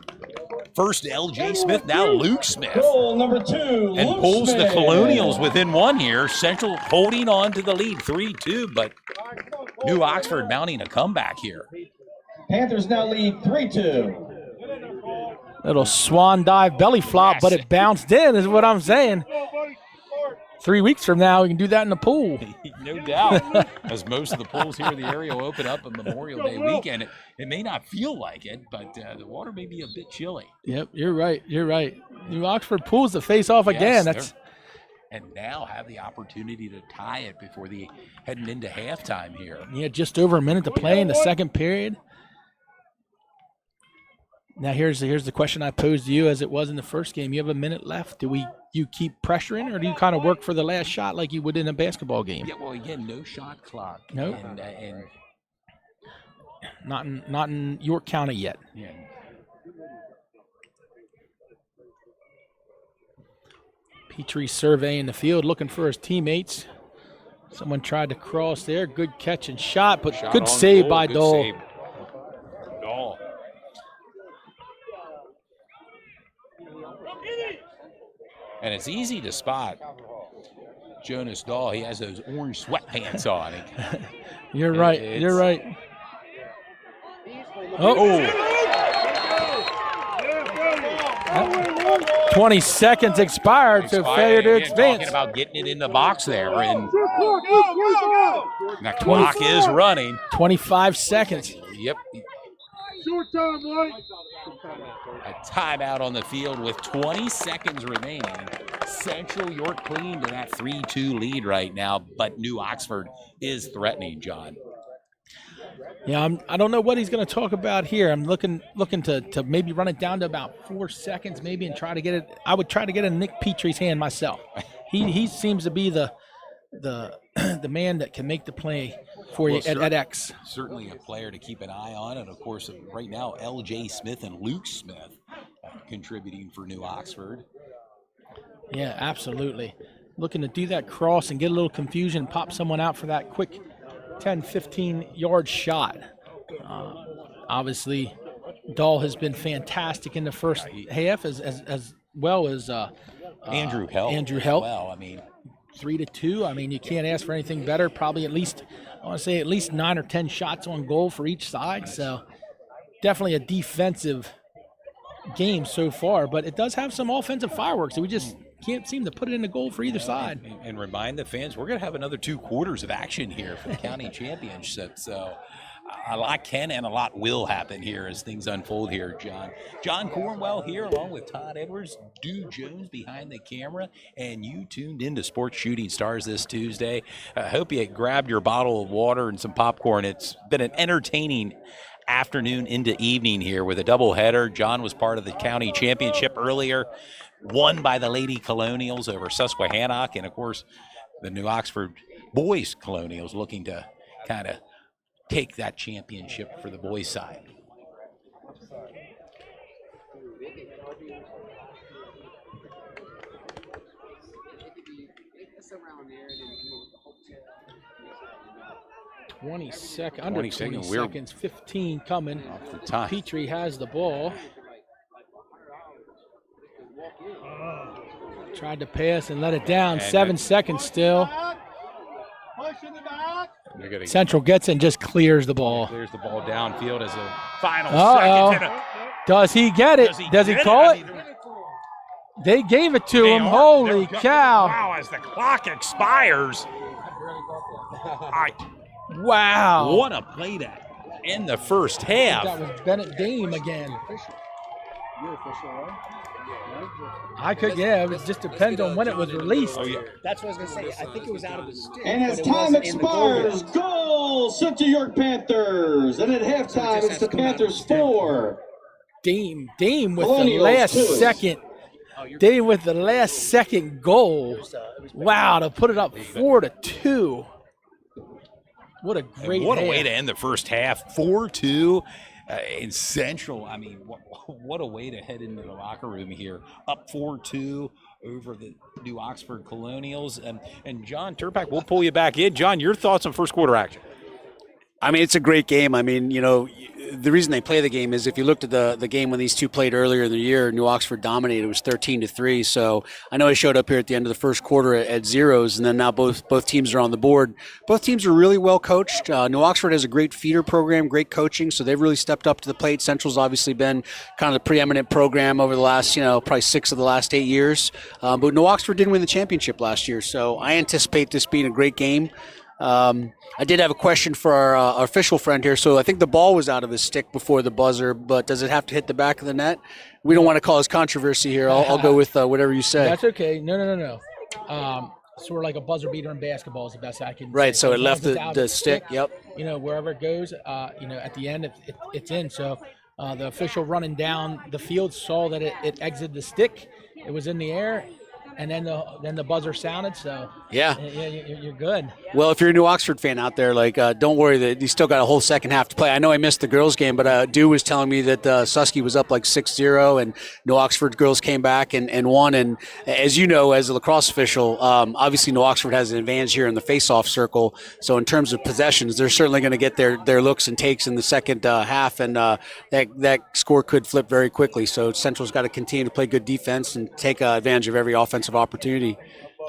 First LJ Smith, now Luke Smith. Goal number 2, And Luke pulls Smith. the Colonials within one here. Central holding on to the lead 3-2, but New Oxford mounting a comeback here. Panthers now lead 3-2. Little swan dive belly flop, but it bounced in, is what I'm saying. 3 weeks from now, we can do that in the pool. No doubt, as most of the pools here in the area will open up on Memorial Day weekend. It may not feel like it, but the water may be a bit chilly. Yep, you're right. New Oxford pulls the face off again. and now have the opportunity to tie it before heading into halftime here. Yeah, just over a minute to play in the second period. Now here's the question I posed to you as it was in the first game. You have a minute left. Do you keep pressuring, or do you kind of work for the last shot like you would in a basketball game? Yeah, well, again, no shot clock. Nope. And not in York County yet. yeah. Petrie surveying the field, looking for his teammates. Someone tried to cross there. Good catch and shot, but Shot good on save goal, by good Dole. save. Dole. And it's easy to spot Jonas Dahl. He has those orange sweatpants on. You're right. It's- You're right. Oh. 20 seconds expired, so failure to Again, advance. Talking about getting it in the box there, and that clock is running. 25 seconds. Yep. A timeout on the field with 20 seconds remaining. Central York clean to that 3-2 lead right now, but New Oxford is threatening, John. Yeah, I don't know what he's going to talk about here. I'm looking to maybe run it down to about 4 seconds maybe and try to get it. I would try to get it in Nick Petrie's hand myself. He seems to be the man that can make the play for you at X. Certainly a player to keep an eye on. And, of course, right now, L.J. Smith and Luke Smith contributing for New Oxford. Yeah, absolutely. Looking to do that cross and get a little confusion, pop someone out for that quick 10, 15-yard shot. Obviously, Dahl has been fantastic in the first half as well as Andrew Helt. Andrew Helt. Well, I mean, 3-2. I mean, you can't ask for anything better. Probably at least 9 or 10 shots on goal for each side. So definitely a defensive game so far, but it does have some offensive fireworks. We just can't seem to put it in the goal for either side. And remind the fans, we're going to have another 2 quarters of action here for the county championship. So a lot can and a lot will happen here as things unfold here, John. John Cornwell here along with Todd Edwards, Dude Jones behind the camera, and you tuned into Sports Shooting Stars this Tuesday. I hope you grabbed your bottle of water and some popcorn. It's been an entertaining afternoon into evening here with a doubleheader. John was part of the county championship earlier, won by the Lady Colonials over Susquehannock, and of course the New Oxford boys Colonials looking to kind of take that championship for the boys side. Under 20 seconds, 15 coming. Off the time. Petrie has the ball. Tried to pass and let it down. And 7 seconds still. They're Central gets it and just clears the ball. Clears the ball downfield as a final Uh-oh. second. Does he get it? Does he call it? They gave it to him. Holy cow. Wow, as the clock expires. Wow. What a play to end the first half. That was Bennett Dame again. You're official, right? I could, yeah, it just depends on when it was released. Oh, yeah. That's what I was going to say. I think it was out of the stick. And as but it time wasn't in the goal expires, yet. goal, Central York Panthers. And at halftime, it's the Panthers 4. Dame with the Colonials last 2. second. Dame with the last second goal. Wow, to put it up 4-2. What a great And what a half. way to end the first half. 4-2 in Central. I mean, what a way to head into the locker room here. Up 4-2 over the New Oxford Colonials. And John Turpak, we'll pull you back in. John, your thoughts on first quarter action? I mean, it's a great game. I mean, you know, the reason they play the game is if you looked at the game when these two played earlier in the year, New Oxford dominated. It was 13-3. So I know I showed up here at the end of the first quarter at zeros, and then now both teams are on the board. Both teams are really well coached. New Oxford has a great feeder program, great coaching, so they've really stepped up to the plate. Central's obviously been kind of the preeminent program over the last, probably 6 of the last 8 years. But New Oxford didn't win the championship last year, so I anticipate this being a great game. I did have a question for our official friend here. So I think the ball was out of his stick before the buzzer, but does it have to hit the back of the net? We don't want to cause controversy here. I'll go with whatever you say. That's okay. No. sort of like a buzzer beater in basketball is the best I can Right, say. so it As long left as it's out of the stick. Yep. wherever it goes, at the end, it's in. So the official running down the field saw that it exited the stick. It was in the air, and then the buzzer sounded. So Yeah. you're good. Well, if you're a New Oxford fan out there, like, don't worry that you still got a whole second half to play. I know I missed the girls' game, but Dew was telling me that Susky was up like 6-0, and New Oxford girls came back and won. And as you know, as a lacrosse official, obviously New Oxford has an advantage here in the face-off circle. So in terms of possessions, they're certainly going to get their looks and takes in the second half, and that score could flip very quickly. So Central's got to continue to play good defense and take advantage of every offensive opportunity.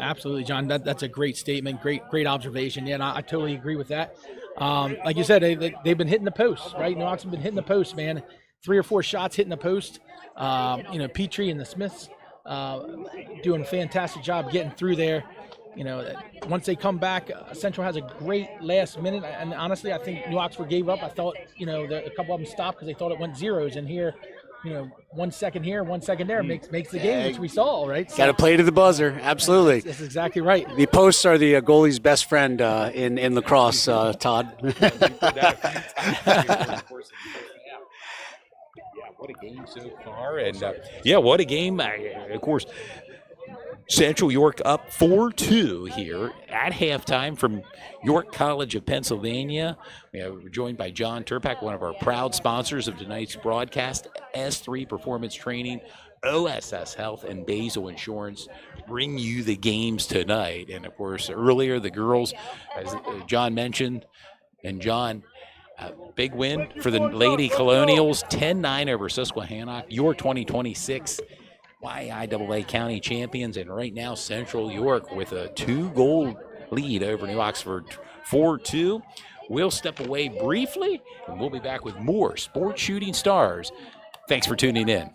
Absolutely, John. That's a great statement. Great observation. Yeah, and I totally agree with that. Like you said, they've been hitting the post, right? New Oxford been hitting the post, man. 3 or 4 shots hitting the post. Petrie and the Smiths doing a fantastic job getting through there. Once they come back, Central has a great last minute. And honestly, I think New Oxford gave up. I thought, a couple of them stopped because they thought it went zeros. And here, 1 second here, 1 second there makes the game, which we saw, right? Got to play to the buzzer. Absolutely. That's exactly right. The posts are the goalie's best friend in lacrosse, Todd. What a game so far. And what a game. Of course, Central York up 4-2 here at halftime from York College of Pennsylvania. We're joined by John Turpak, one of our proud sponsors of tonight's broadcast. S3 Performance Training, OSS Health, and Basil Insurance bring you the games tonight. And of course, earlier the girls, as John mentioned, and John, big win for the Lady Colonials, 10-9 over Susquehannock, your 2026 YAIAA County champions. And right now, Central York with a 2-goal lead over New Oxford, 4-2. We'll step away briefly, and we'll be back with more Sports Shooting Stars. Thanks for tuning in.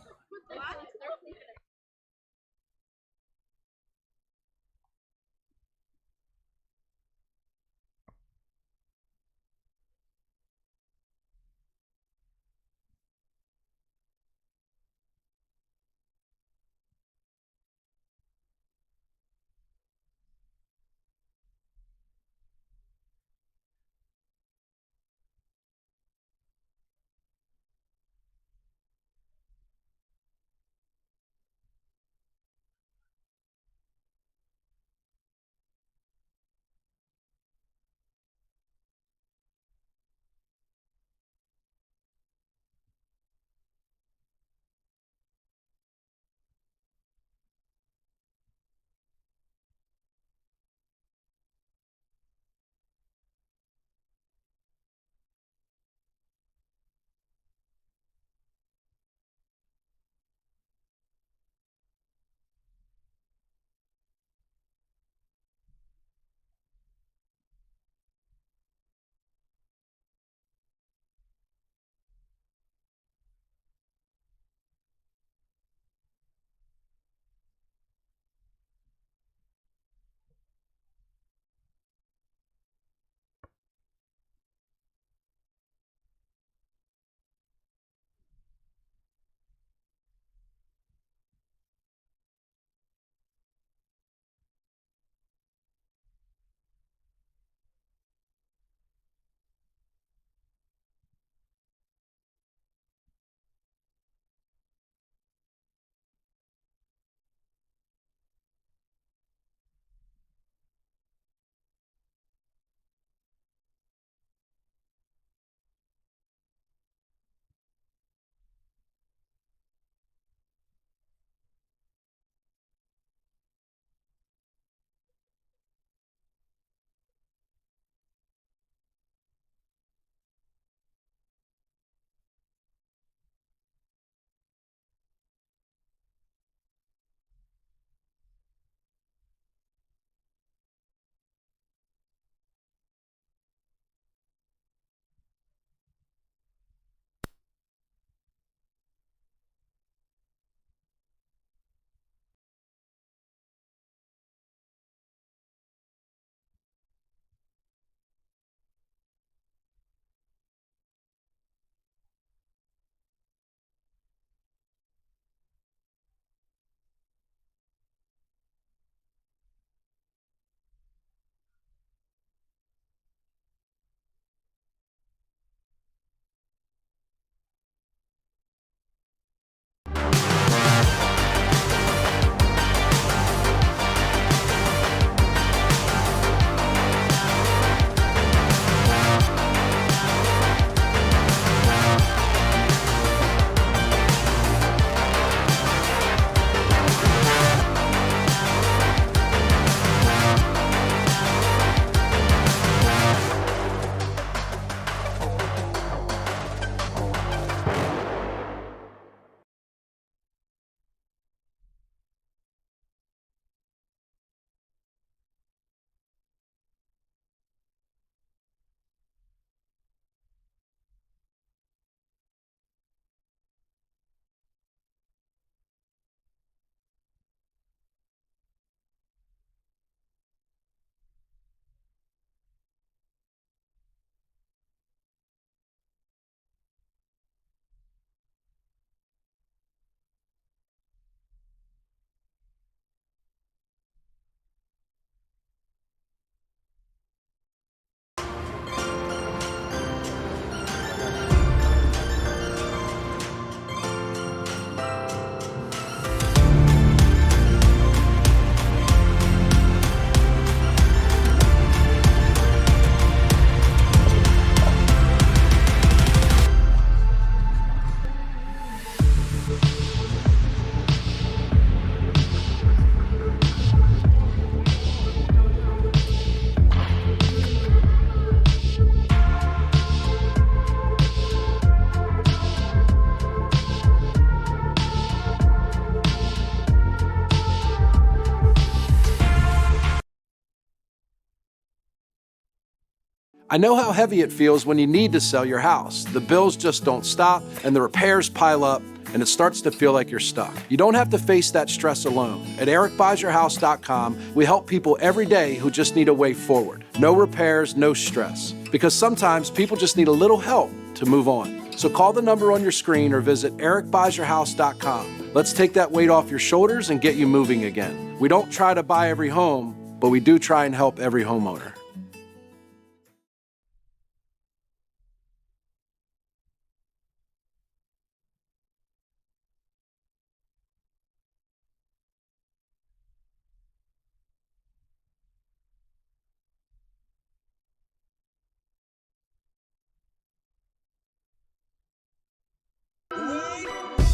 I know how heavy it feels when you need to sell your house. The bills just don't stop, and the repairs pile up, and it starts to feel like you're stuck. You don't have to face that stress alone. At ericbuysyourhouse.com, we help people every day who just need a way forward. No repairs, no stress. Because sometimes people just need a little help to move on. So call the number on your screen or visit ericbuysyourhouse.com. Let's take that weight off your shoulders and get you moving again. We don't try to buy every home, but we do try and help every homeowner.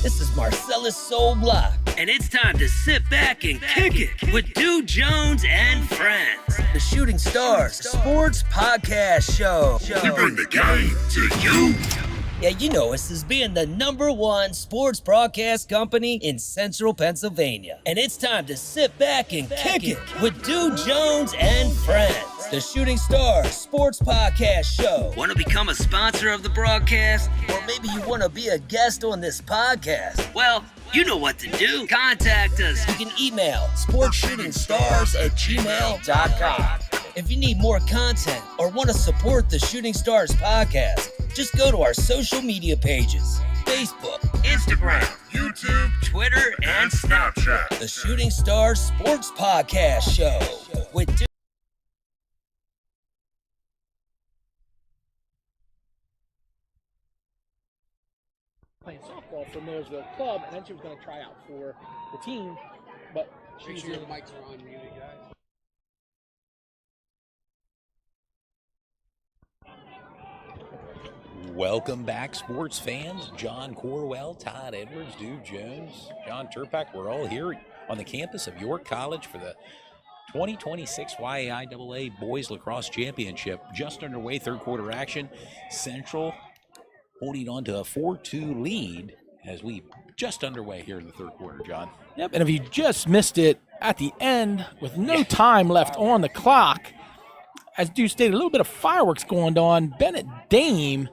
This is Marcellus Soul Block, and it's time to sit back and kick it with Dude Jones and friends. The Shooting Stars Sports Podcast Show. We bring the game to you. Yeah, you know us as being the #1 sports broadcast company in Central Pennsylvania. And it's time to sit back and kick it with Dude Jones and friends. The Shooting Stars Sports Podcast Show. Want to become a sponsor of the broadcast? Or maybe you want to be a guest on this podcast? Well, you know what to do. Contact us. You can email sportshootingstars@gmail.com. If you need more content or want to support the Shooting Stars podcast, just go to our social media pages: Facebook, Instagram, YouTube, Twitter, and Snapchat. The Shooting Stars Sports Podcast Show with playing softball for Millersville Club, and then she was going to try out for the team, but Make sure your mics are on muted, guys. Welcome back, sports fans. John Corwell, Todd Edwards, Dude Jones, John Turpak. We're all here on the campus of York College for the 2026 YAIAA Boys Lacrosse Championship. Just underway, third quarter action. Central holding on to a 4-2 lead as we just underway here in the third quarter, John. Yep, and if you just missed it at the end with no time left on the clock, as Dude stated, a little bit of fireworks going on. Bennett Dame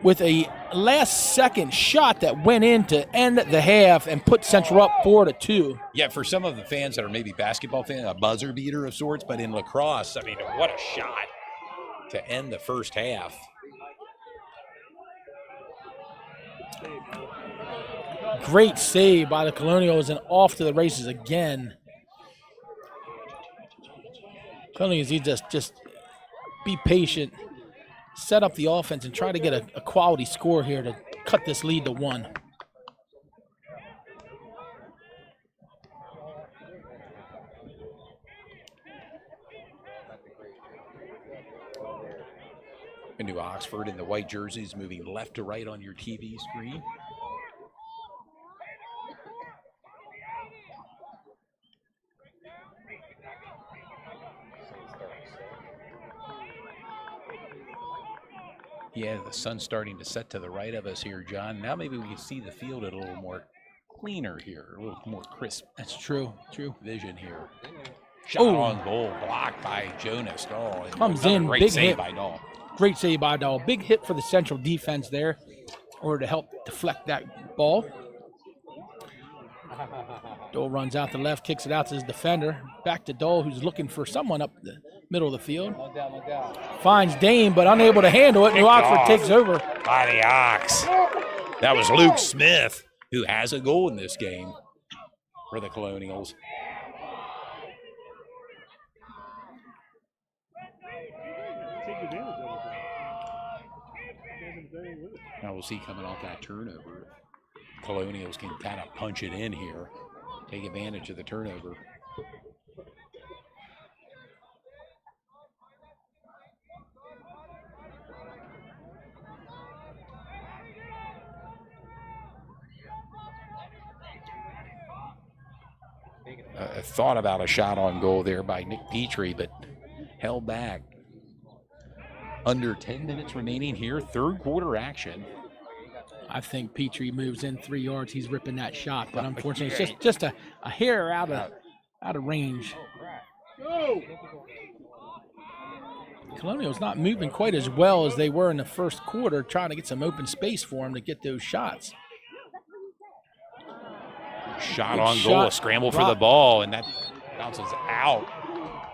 with a last-second shot that went in to end the half and put Central up 4-2. Yeah, for some of the fans that are maybe basketball fans, a buzzer beater of sorts, but in lacrosse, I mean, what a shot to end the first half. Great save by the Colonials and off to the races again. Colonials, he just be patient, set up the offense, and try to get a quality score here to cut this lead to 1. Into Oxford in the white jerseys, moving left to right on your TV screen. Yeah, the sun's starting to set to the right of us here, John. Now maybe we can see the field a little more cleaner here, a little more crisp. That's true. Vision here. Shot on goal, blocked by Jonas. Oh, Comes in, great big save hit. by Dahl. Great save by Dahl. Big hit for the Central defense there in order to help deflect that ball. Dahl runs out the left, kicks it out to his defender. Back to Dahl, who's looking for someone up the middle of the field. Finds Dame, but unable to handle it. New Oxford takes over. By the Ox. That was Luke Smith, who has a goal in this game for the Colonials. Now we'll see coming off that turnover. Colonials can kind of punch it in here, take advantage of the turnover. Thought about a shot on goal there by Nick Petrie, but held back. Under 10 minutes remaining here, third quarter action. I think Petrie moves in 3 yards. He's ripping that shot, but unfortunately, it's just a hair out of range. Colonial's not moving quite as well as they were in the first quarter, trying to get some open space for them to get those shots. Shot Good on shot. goal, a scramble for the ball, and that bounces out,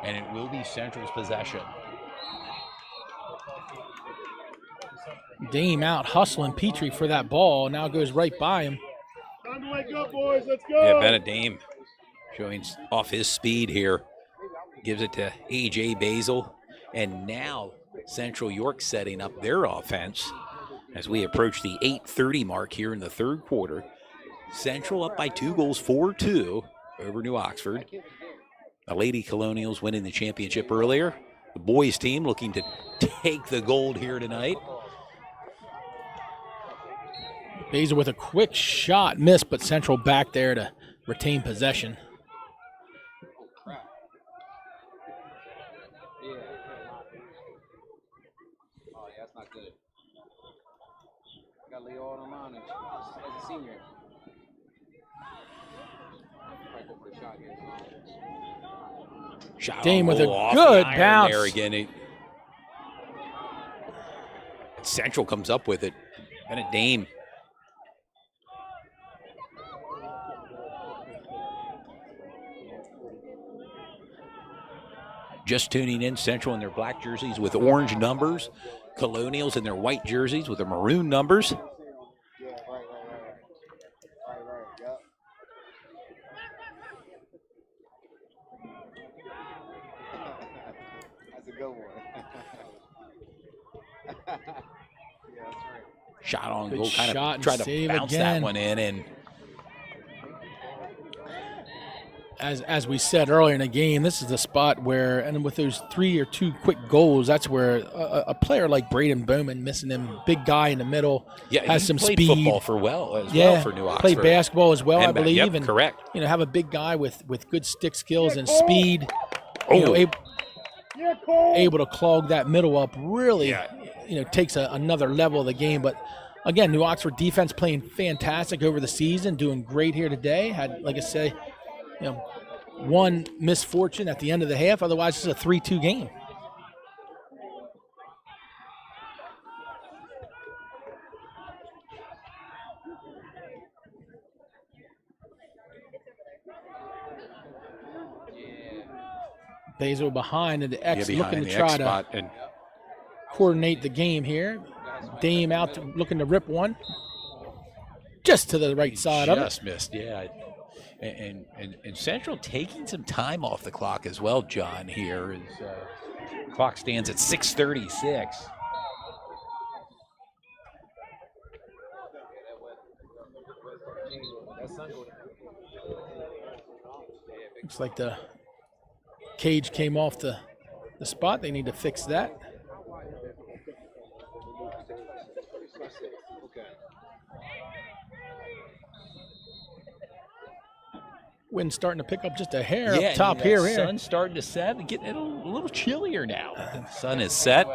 and it will be Central's possession. Dame out hustling Petrie for that ball. Now goes right by him. Time to wake up, boys. Let's go. Yeah, Bennett Dame showing off his speed here. Gives it to A.J. Basil. And now Central York setting up their offense as we approach the 8:30 mark here in the third quarter. Central up by 2 goals, 4-2 over New Oxford. The Lady Colonials winning the championship earlier. The boys team looking to take the gold here tonight. Basil with a quick shot, missed, but Central back there to retain possession. Oh, yeah, that's not good. I got to lay all on mine as a senior. Probably go for the shot here. Shot Dame on with a goal off good the iron bounce. there again. Central comes up with it. Bennett Dame. Just tuning in, Central in their black jerseys with orange numbers. Colonials in their white jerseys with their maroon numbers. Yeah, right. Yep. That's a good one. Yeah, that's right. Shot on Good goal, kind shot of and tried to save bounce again. that one in. And As we said earlier in the game, this is the spot where, and with those 3 or 2 quick goals, that's where a player like Braden Bowman, missing him, big guy in the middle, yeah, has he some played speed. football for well for New Oxford. Played basketball as well, And I believe. Yep, and correct. you know, have a big guy with good stick skills and speed. You know, able to clog that middle up really, takes another level of the game. But again, New Oxford defense playing fantastic over the season, doing great here today. Had, like I say, one misfortune at the end of the half. Otherwise, it's a 3-2 game. Basil behind, and the X looking to try to coordinate the game here. Dame out looking to rip one. Just to the right side of it. Just missed, yeah. And Central taking some time off the clock as well, John, here. As clock stands at 6:36. Looks like the cage came off the spot. They need to fix that. Wind starting to pick up just a hair up top here. Sun's starting to set and getting a little chillier now. The sun is set.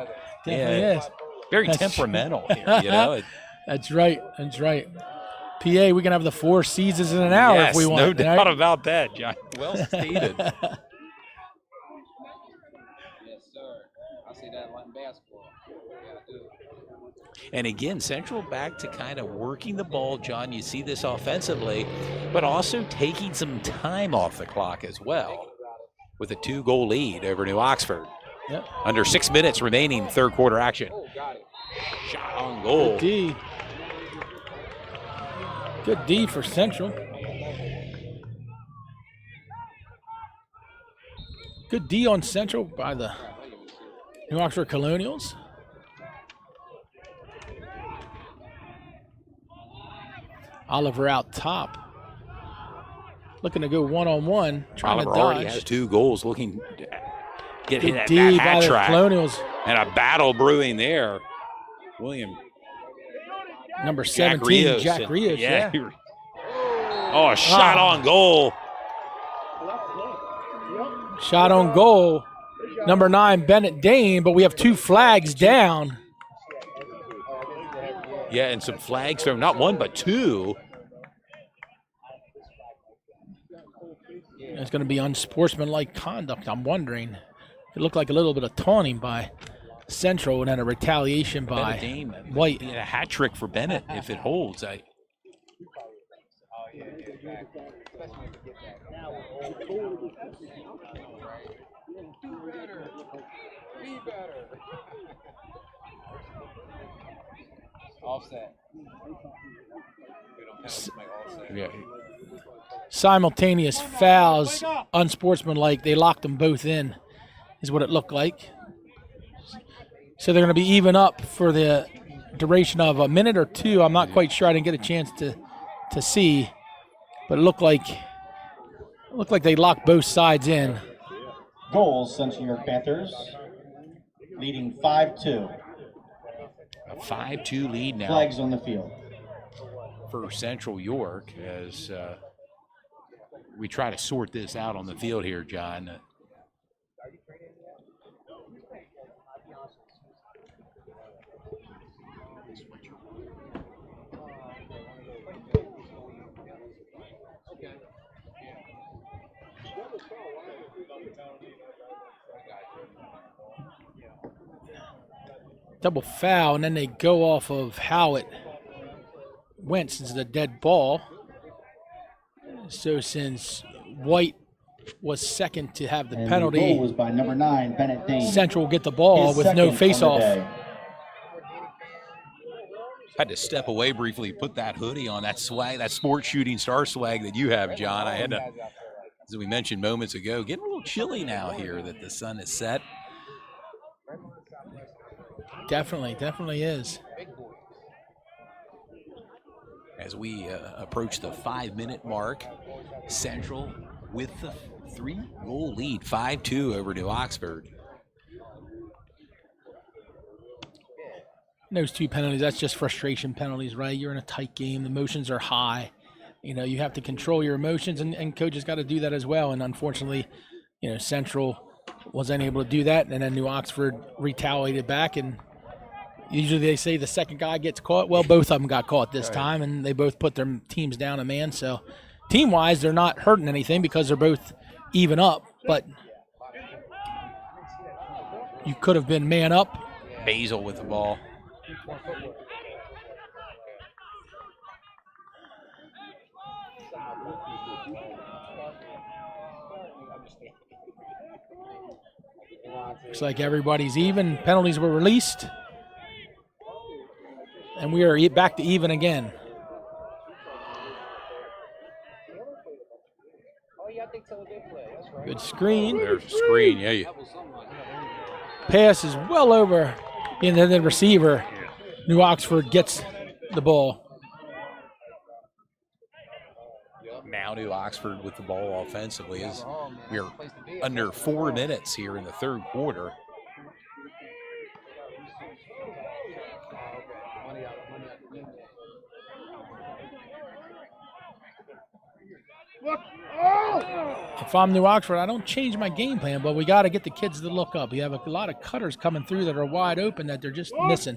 Definitely is. Very temperamental here, That's right. PA, we can have the 4 seasons in an hour if we want. No doubt about that, John. Well stated. Yes, sir. I see that in basketball. Yeah, I do. And again, Central back to kind of working the ball, John. You see this offensively, but also taking some time off the clock as well with a 2-goal lead over New Oxford. Yep. Under 6 minutes remaining, third quarter action. Shot on goal. Good D. Good D for Central. Good D on Central by the New Oxford Colonials. Oliver out top. Looking to go one-on-one, trying Oliver to dodge. already has 2 goals, looking to get hit Good at D that by the track. Colonials. And a battle brewing there. William. Number 17, Jack Rios. Yeah. Oh, a shot on goal. Shot on goal. Number 9, Bennett Dane, but we have 2 flags down. Yeah, and some flags thrown. Not 1, but 2. It's going to be unsportsmanlike conduct, I'm wondering. It looked like a little bit of taunting by Central, and then a retaliation by Bennett Dame, White. a hat trick for Bennett if it holds. Offset. Yeah. Simultaneous fouls, unsportsmanlike. They locked them both in, is what it looked like. So they're going to be even up for the duration of a minute or two. I'm not quite sure. I didn't get a chance to see, but it looked like they locked both sides in. Goals, Central York Panthers, leading 5-2. A 5-2 lead now Flags on the field. for Central York as we try to sort this out on the field here, John. Double foul, and then they go off of how it went since it's a dead ball. So since White was second to have the And penalty, the goal was by number 9, Bennett Dane. Central will get the ball His with no second on the face-off. day. Had to step away briefly, put that hoodie on, that swag, that sports shooting star swag that you have, John. I had to, as we mentioned moments ago, getting a little chilly now here that the sun is set. Definitely is. As we approach the 5-minute mark, Central with the 3-goal lead, 5-2 over New Oxford. Those two penalties, that's just frustration penalties, right? You're in a tight game. The emotions are high. You know, you have to control your emotions, and coaches got to do that as well. And unfortunately, you know, Central wasn't able to do that, and then New Oxford retaliated back. And usually they say the second guy gets caught. Well, both of them got caught this time, and they both put their teams down a man. So team-wise, they're not hurting anything because they're both even up. But you could have been man up. Basil with the ball. Looks like everybody's even. Penalties were released. And we are back to even again. Good screen. There's a screen, yeah. Pass is well over. And then the receiver, New Oxford, gets the ball. Now New Oxford with the ball offensively as we're under 4 minutes here in the third quarter. If I'm New Oxford, I don't change my game plan, but we got to get the kids to look up. We have a lot of cutters coming through that are wide open that they're just missing.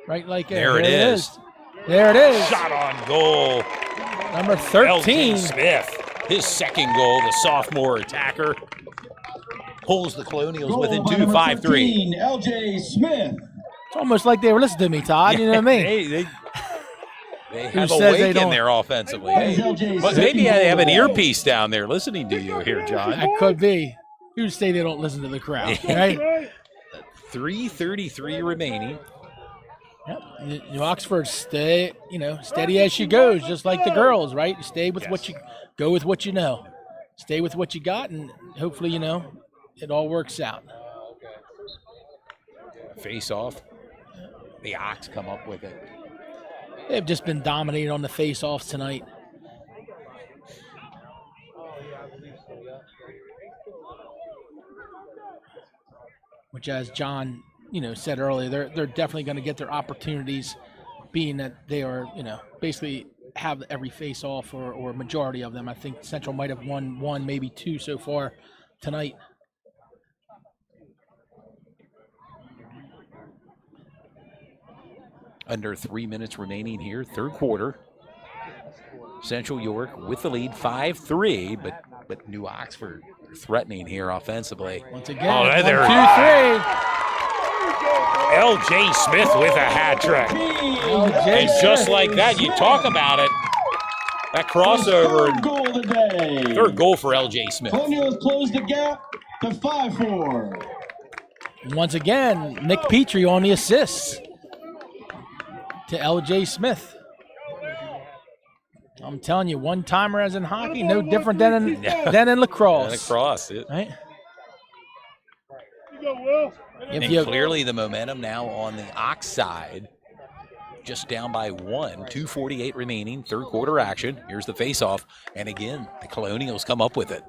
Right, like There it is. There it is. Shot on goal. Number 13. LJ Smith, his second goal, the sophomore attacker, pulls the Colonials Goal within by 2, number 5-3. 15, LJ Smith. It's almost like they were listening to me, Todd. You know what I mean? They have says they awakened don't? there offensively. That is LJ's But maybe second they have an goal. earpiece down there listening to you here, John. That could be. Who'd say they don't listen to the crowd, right? 3:33 remaining. Yep. New Oxford stay, steady as she goes, just like the girls, right? You stay with what you go with what you know. Stay with what you got, and hopefully, it all works out. Face off. The Ox come up with it. They've just been dominated on the face-offs tonight. Which, as John, said earlier, they're definitely going to get their opportunities, being that they are, basically have every face-off or majority of them. I think Central might have won one, maybe two so far tonight. Under 3 minutes remaining here, third quarter. Central York with the lead, 5-3, but New Oxford threatening here offensively. Once again, Oh, 1, 2, 3. there. L.J. Smith with a hat trick. And just like that, you talk about it. That crossover. Third goal of the day. Third goal for L.J. Smith. Colonials closed the gap to 5-4. Once again, Nick Petrie on the assist to L.J. Smith. I'm telling you, one-timer as in hockey, no different than in lacrosse. Lacrosse. Right? You go, Will. And clearly the momentum now on the Ox side. Just down by 1, 2:48 remaining, third quarter action. Here's the faceoff. And again, the Colonials come up with it.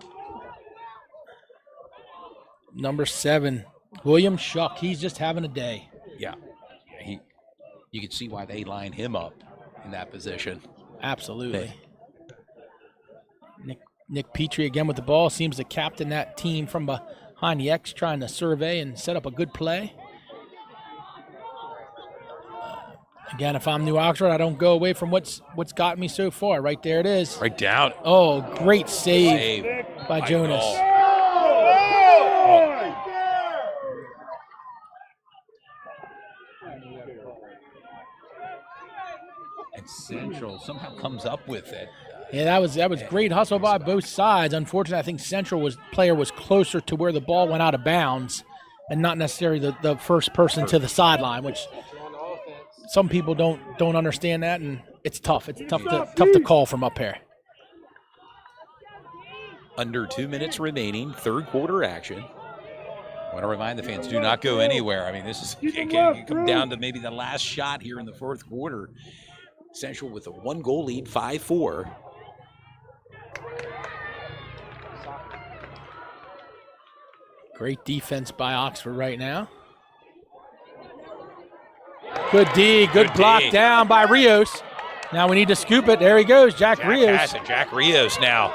Number 7, William Shuck. He's just having a day. Yeah. You can see why they line him up in that position. Absolutely. Nick Petrie again with the ball. Seems to captain that team from behind the X, trying to survey and set up a good play. Again, if I'm New Oxford, I don't go away from what's gotten me so far. Right there it is. Right down. Oh, great save by Jonas. And Central somehow comes up with it. Yeah, that was great hustle by both sides. Unfortunately, I think Central player was closer to where the ball went out of bounds and not necessarily the first person to the sideline, which some people don't understand that, and it's tough. It's tough to call from up here. Under 2 minutes remaining, third quarter action. I want to remind the fans, do not go anywhere. I mean, it can come down to maybe the last shot here in the fourth quarter. Central with a 1-goal lead, 5-4. Great defense by Oxford right now. Good D, good block D. down by Rios. Now we need to scoop it. There he goes, Jack Rios. Jack Rios now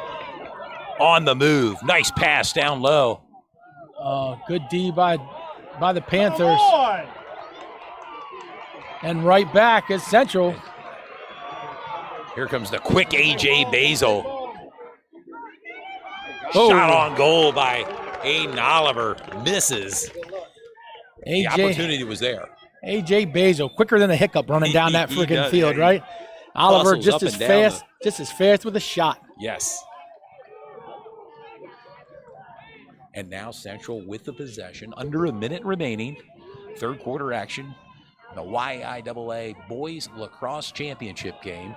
on the move. Nice pass down low. Good D by the Panthers. And right back is Central. Here comes the quick A.J. Basil. Oh. Shot on goal by Aiden Oliver. Misses. The opportunity was there. A.J. Basil, quicker than a hiccup running down that He freaking does, field, yeah, right? Oliver hustles just up as and down fast with a shot. Yes. And now Central with the possession. Under a minute remaining. Third quarter action. The YAIAA Boys Lacrosse Championship game.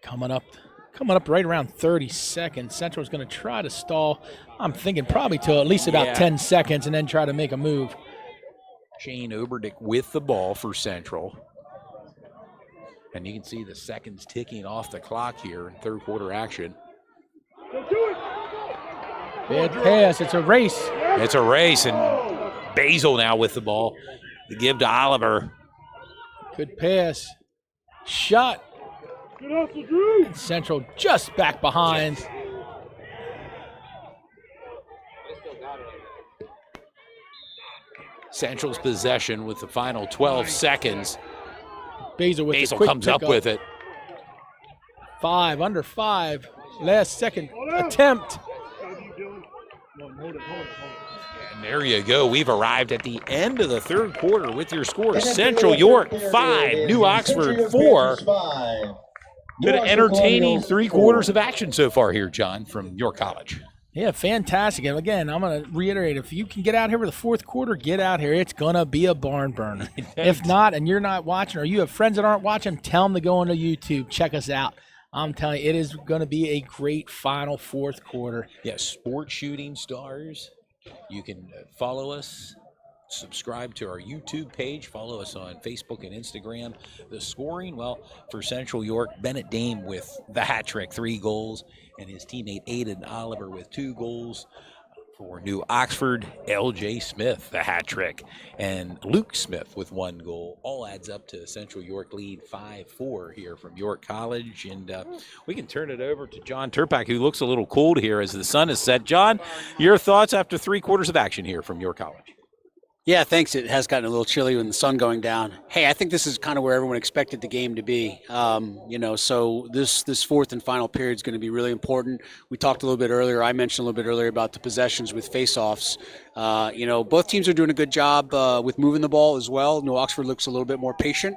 Coming up right around 30 seconds. Central's going to try to stall. I'm thinking probably till at least about 10 seconds and then try to make a move. Shane Oberdick with the ball for Central. And you can see the seconds ticking off the clock here in third quarter action. Bad pass. It's a race. It's a race, and Basil now with the ball. The give to Oliver. Good pass. Shot. Good hustle, Drew. Central just back behind. Central's possession with the final 12 seconds. Basil comes up with it. Under 5. Last second attempt. And there you go. We've arrived at the end of the third quarter with your score. Central York 5, New Oxford 4. Been an entertaining 3 quarters of action so far here, John, from York College. Yeah, fantastic. And again, I'm going to reiterate, if you can get out here for the fourth quarter, get out here. It's going to be a barn burner. If not, and you're not watching, or you have friends that aren't watching, tell them to go onto YouTube. Check us out. I'm telling you, it is going to be a great final fourth quarter. Yes, Sports Shooting Stars. You can follow us, subscribe to our YouTube page, follow us on Facebook and Instagram. The scoring, well, for Central York, Bennett Dame with the hat trick, 3 goals, and his teammate Aiden Oliver with 2 goals. For New Oxford, L.J. Smith, the hat trick, and Luke Smith with 1 goal. All adds up to Central York lead 5-4 here from York College. And we can turn it over to John Turpak, who looks a little cold here as the sun is set. John, your thoughts after 3 quarters of action here from York College? Yeah, thanks. It has gotten a little chilly with the sun going down. Hey, I think this is kind of where everyone expected the game to be. So this fourth and final period is going to be really important. We talked a little bit earlier. I mentioned a little bit earlier about the possessions with faceoffs. Both teams are doing a good job with moving the ball as well. New Oxford looks a little bit more patient.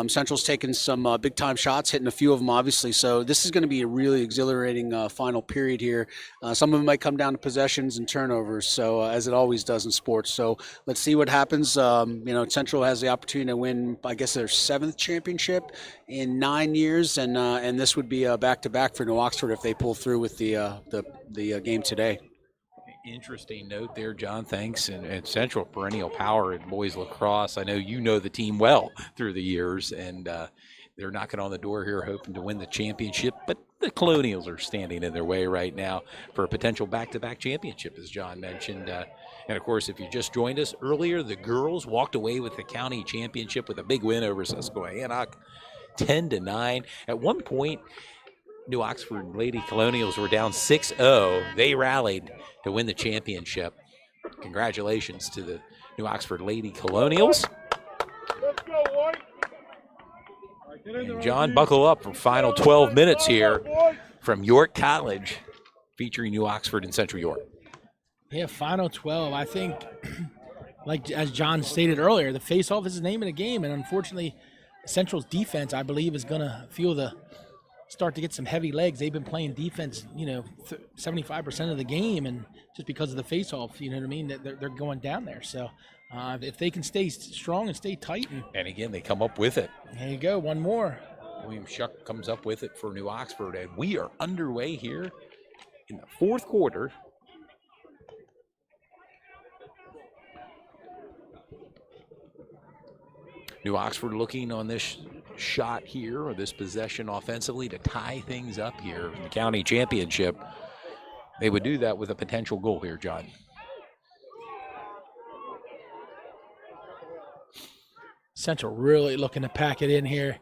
Central's taken some big time shots, hitting a few of them, obviously. So this is going to be a really exhilarating final period here. Some of them might come down to possessions and turnovers, so as it always does in sports. So let's see what happens. Central has the opportunity to win, I guess, their 7th championship in 9 years, and this would be a back-to-back for New Oxford if they pull through with the game today. Interesting note there, John. Thanks. And Central perennial power in boys lacrosse. I know you know the team well through the years, and they're knocking on the door here hoping to win the championship. But the Colonials are standing in their way right now for a potential back-to-back championship, as John mentioned. And, of course, if you just joined us earlier, the girls walked away with the county championship with a big win over Susquehanna, 10-9. At one point, New Oxford Lady Colonials were down 6-0. They rallied to win the championship. Congratulations to the New Oxford Lady Colonials. Let's go, White. And John, buckle up for final 12 minutes here from York College, featuring New Oxford and Central York. Yeah, final 12. I think, like as John stated earlier, the face-off is the name of the game, and unfortunately, Central's defense, I believe, is going to start to get some heavy legs. They've been playing defense, 75% of the game, and just because of the face-off, you know what I mean, they're going down there. So if they can stay strong and stay tight. And again, they come up with it. There you go, one more. William Shuck comes up with it for New Oxford, and we are underway here in the fourth quarter. New Oxford looking on this shot here, or this possession offensively, to tie things up here in the county championship. They would do that with a potential goal here, John. Central really looking to pack it in here,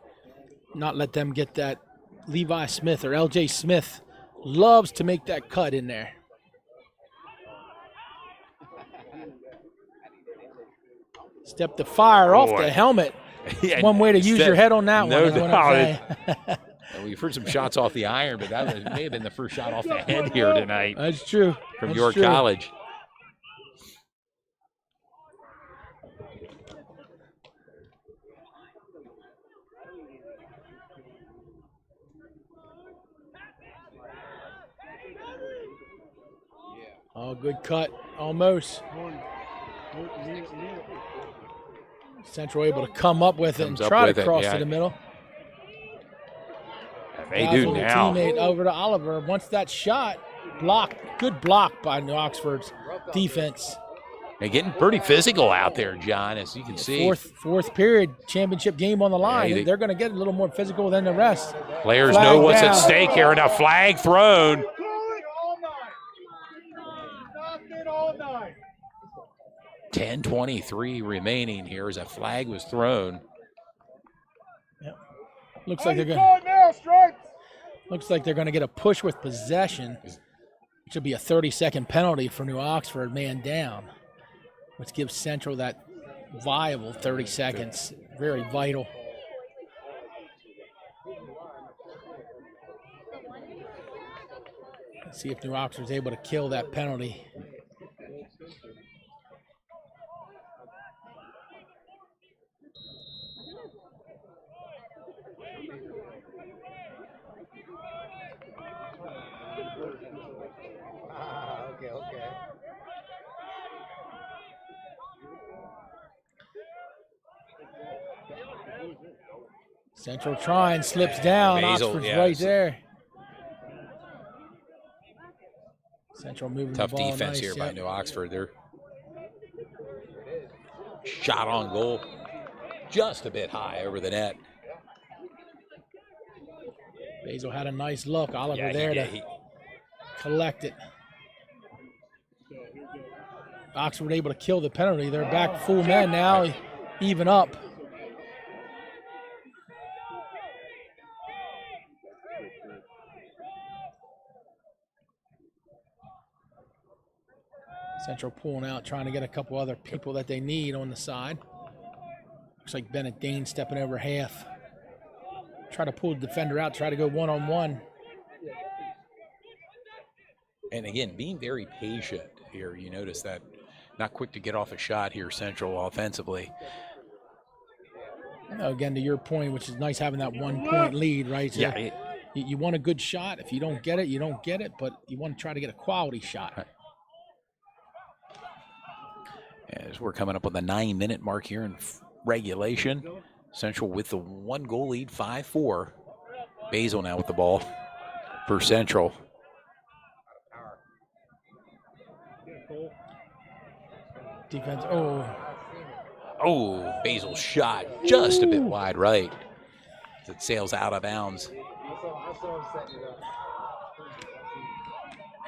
not let them get that. Levi Smith or LJ Smith loves to make that cut in there. Step the fire off the helmet. Yeah, one way to use your head on that no one. doubt. We've heard some shots off the iron, but that may have been the first shot off the head here tonight. That's true. From That's York true. College. Oh, good cut. Almost. Central able to come up with it and try to cross to the middle. And they do now. Teammate over to Oliver. Once that shot blocked, good block by New Oxford's defense. They're getting pretty physical out there, John, as you can see. Fourth period, championship game on the line. Yeah, they're going to get a little more physical than the rest. Players know what's at stake here, and a flag thrown. All night. 10:23 remaining here as a flag was thrown. Yep. Looks like they're going to get a push with possession, which will be a 30-second penalty for New Oxford, man down, which gives Central that viable 30 seconds, very vital. Let's see if New Oxford's able to kill that penalty. Okay. Central trying, slips down. Basil, Oxford's yeah, right there. Central moving Tough the ball defense nice, here by yep. New Oxford. They're shot on goal, just a bit high over the net. Basil had a nice look. Oliver there to collect it. Oxford able to kill the penalty. They're back full men now, even up. Central pulling out, trying to get a couple other people that they need on the side. Looks like Bennett Dane stepping over half. Try to pull the defender out, try to go one-on-one. And again, being very patient here. You notice that not quick to get off a shot here, Central offensively. Again, to your point, which is nice having that 1 point lead, right? So Yeah. you want a good shot. If you don't get it, you don't get it, but you want to try to get a quality shot. Right. As we're coming up on the 9-minute mark here in regulation, Central with the 1-goal lead, 5-4. Basil now with the ball for Central. Defense. Oh, Basil's shot just a bit wide right. It sails out of bounds.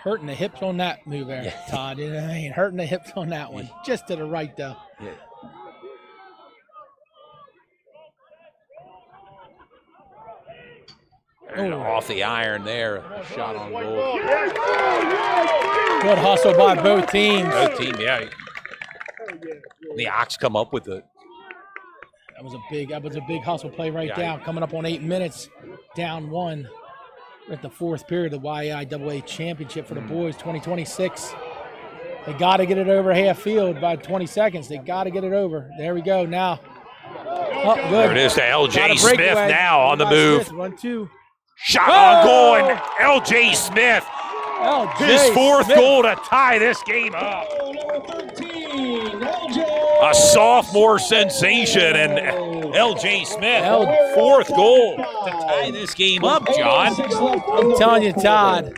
Hurting the hips on that move there, Todd. You know what I mean? Hurting the hips on that one. Just to the right, though. Yeah. And off the iron there. Shot on goal. Good hustle by both teams. Both teams, yeah. The Ox come up with it. That was a big hustle play right down. Coming up on 8 minutes, down 1. We're at the 4th period of the YAIAA championship for the boys, 2026. They got to get it over half field by 20 seconds. They got to get it over. There we go now. Oh, good. There it is to L.J. Smith now on the move. Smith, 1-2. Shot on goal, and L.J. Smith, his 4th goal to tie this game up. Number 13, LJ. A sophomore sensation, and L.J. Smith, 4th goal to tie this game up, John. I'm telling you, Todd,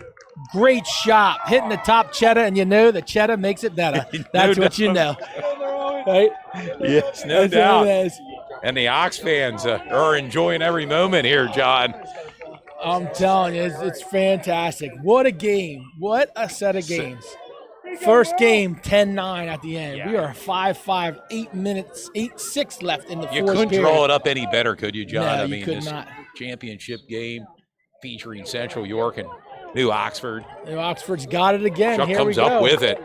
great shot. Hitting the top cheddar, and you know the cheddar makes it better. That's what you know. Right? Yes, no doubt. And the Ox fans are enjoying every moment here, John. I'm telling you, it's fantastic. What a game. What a set of games. First game, 10-9 at the end. Yeah. We are 5-5, 8 minutes, 8-6 left in the You fourth couldn't period. draw it up any better, could you, John? No, I you mean, could this not. championship game featuring Central York and New Oxford. New Oxford's got it again. Chuck Here we comes go. up with it.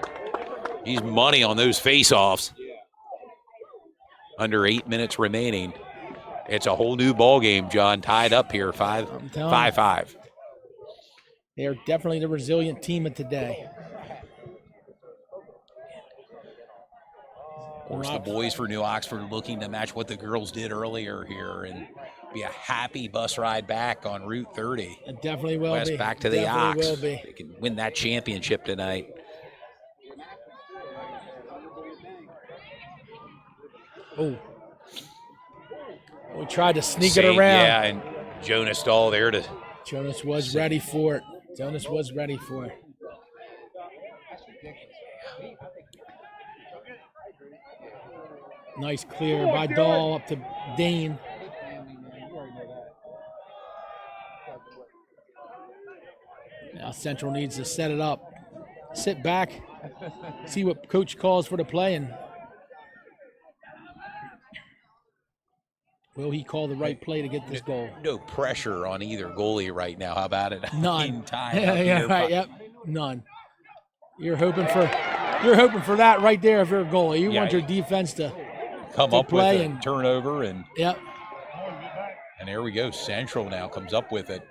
He's money on those face-offs. Under 8 minutes remaining. It's a whole new ball game, John. Tied up here, 5-5. They're definitely the resilient team of today. Of course, the boys for New Oxford looking to match what the girls did earlier here and be a happy bus ride back on Route 30. It definitely will West be. back to the Definitely Ox. will be. They can win that championship tonight. Oh. We tried to sneak it around. Yeah, and Jonas Stahl there to. Jonas was ready for it. Jonas was ready for it. Nice clear by Dahl up to Dane. Now Central needs to set it up. Sit back, see what coach calls for the play, and will he call the right play to get this goal? No pressure on either goalie right now. How about it? None. Tied up Yeah, here. right. Yep. None. You're hoping for that right there if you're a goalie. You want your defense to come up with play a and turnover, and yep. And there we go. Central now comes up with it.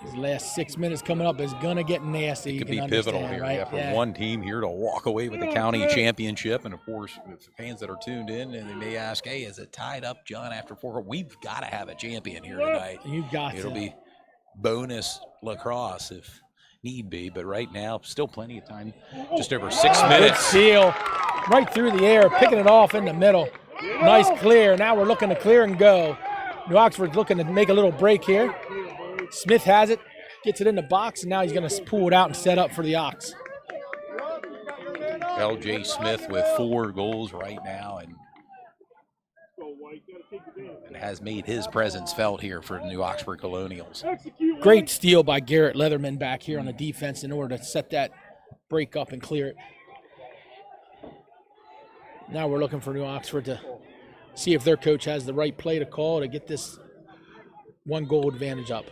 These last 6 minutes coming up is gonna get nasty. It could be pivotal here. Right? Yeah, for one team here to walk away with the county championship. And of course, with fans that are tuned in, and they may ask, "Hey, is it tied up, John? After 4, we've got to have a champion here tonight. You got It'll to. be bonus lacrosse if need be, but right now, still plenty of time. Just over 6 Good minutes. seal, right through the air, picking it off in the middle. Nice clear. Now we're looking to clear and go. New Oxford's looking to make a little break here. Smith has it, gets it in the box, and now he's going to pull it out and set up for the Ox. L.J. Smith with 4 goals right now, and has made his presence felt here for the New Oxford Colonials. Great steal by Garrett Leatherman back here on the defense in order to set that break up and clear it. Now we're looking for New Oxford to see if their coach has the right play to call to get this 1 goal advantage up.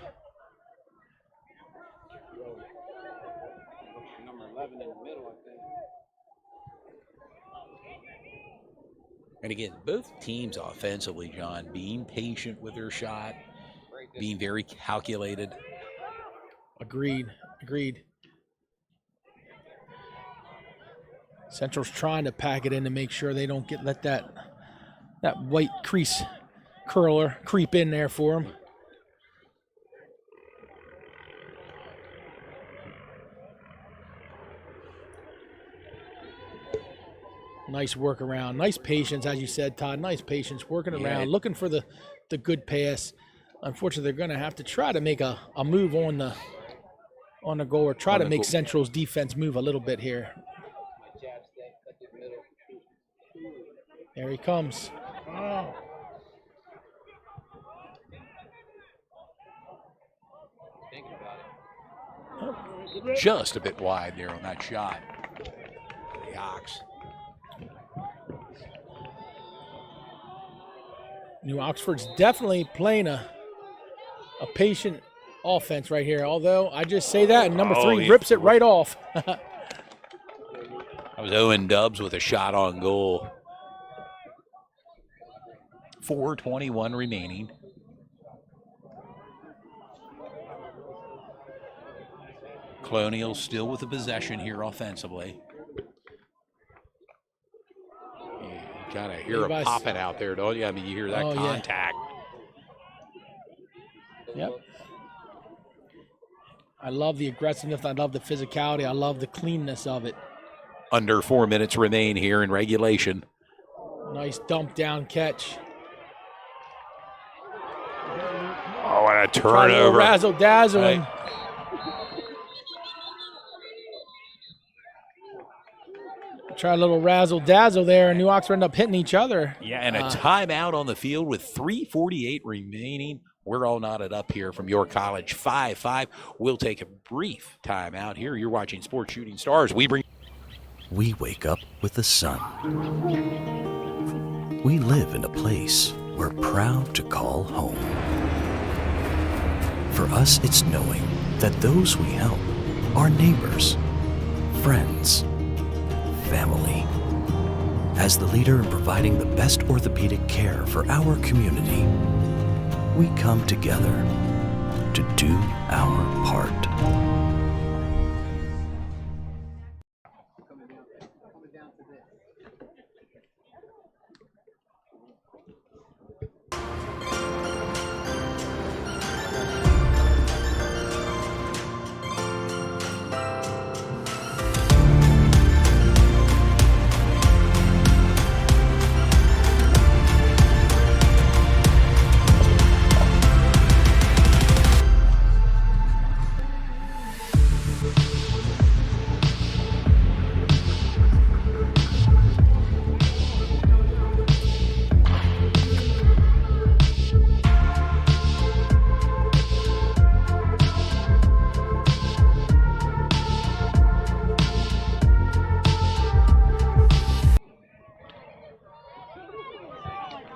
And again, both teams offensively, John, being patient with their shot, being very calculated. Agreed. Central's trying to pack it in to make sure they don't let that white crease curler creep in there for them. Nice work around. Nice patience, as you said, Todd. Nice patience, working around, looking for the good pass. Unfortunately, they're going to have to try to make a move on the goal, or try to make Central's defense move a little bit here. There he comes. Oh. Just a bit wide there on that shot. The Ox. New Oxford's definitely playing a patient offense right here. Although I just say that, and number 3 rips it right off. That was Owen Dubs with a shot on goal. 4:21 remaining. Colonial still with the possession here offensively. You kind of hear a popping out there, don't you? I mean, you hear that contact. Yeah. Yep. I love the aggressiveness. I love the physicality. I love the cleanness of it. Under 4 minutes remain here in regulation. Nice dump down catch. Oh, and a turnover. Razzle dazzling. Right. Try a little razzle dazzle there, and New Oxford end up hitting each other. Yeah, and a timeout on the field with 3:48 remaining. We're all knotted up here from York College 5-5. We'll take a brief timeout here. You're watching Sports Shooting Stars. We wake up with the sun. We live in a place we're proud to call home. For us, it's knowing that those we help are neighbors, friends, family. As the leader in providing the best orthopedic care for our community, we come together to do our part.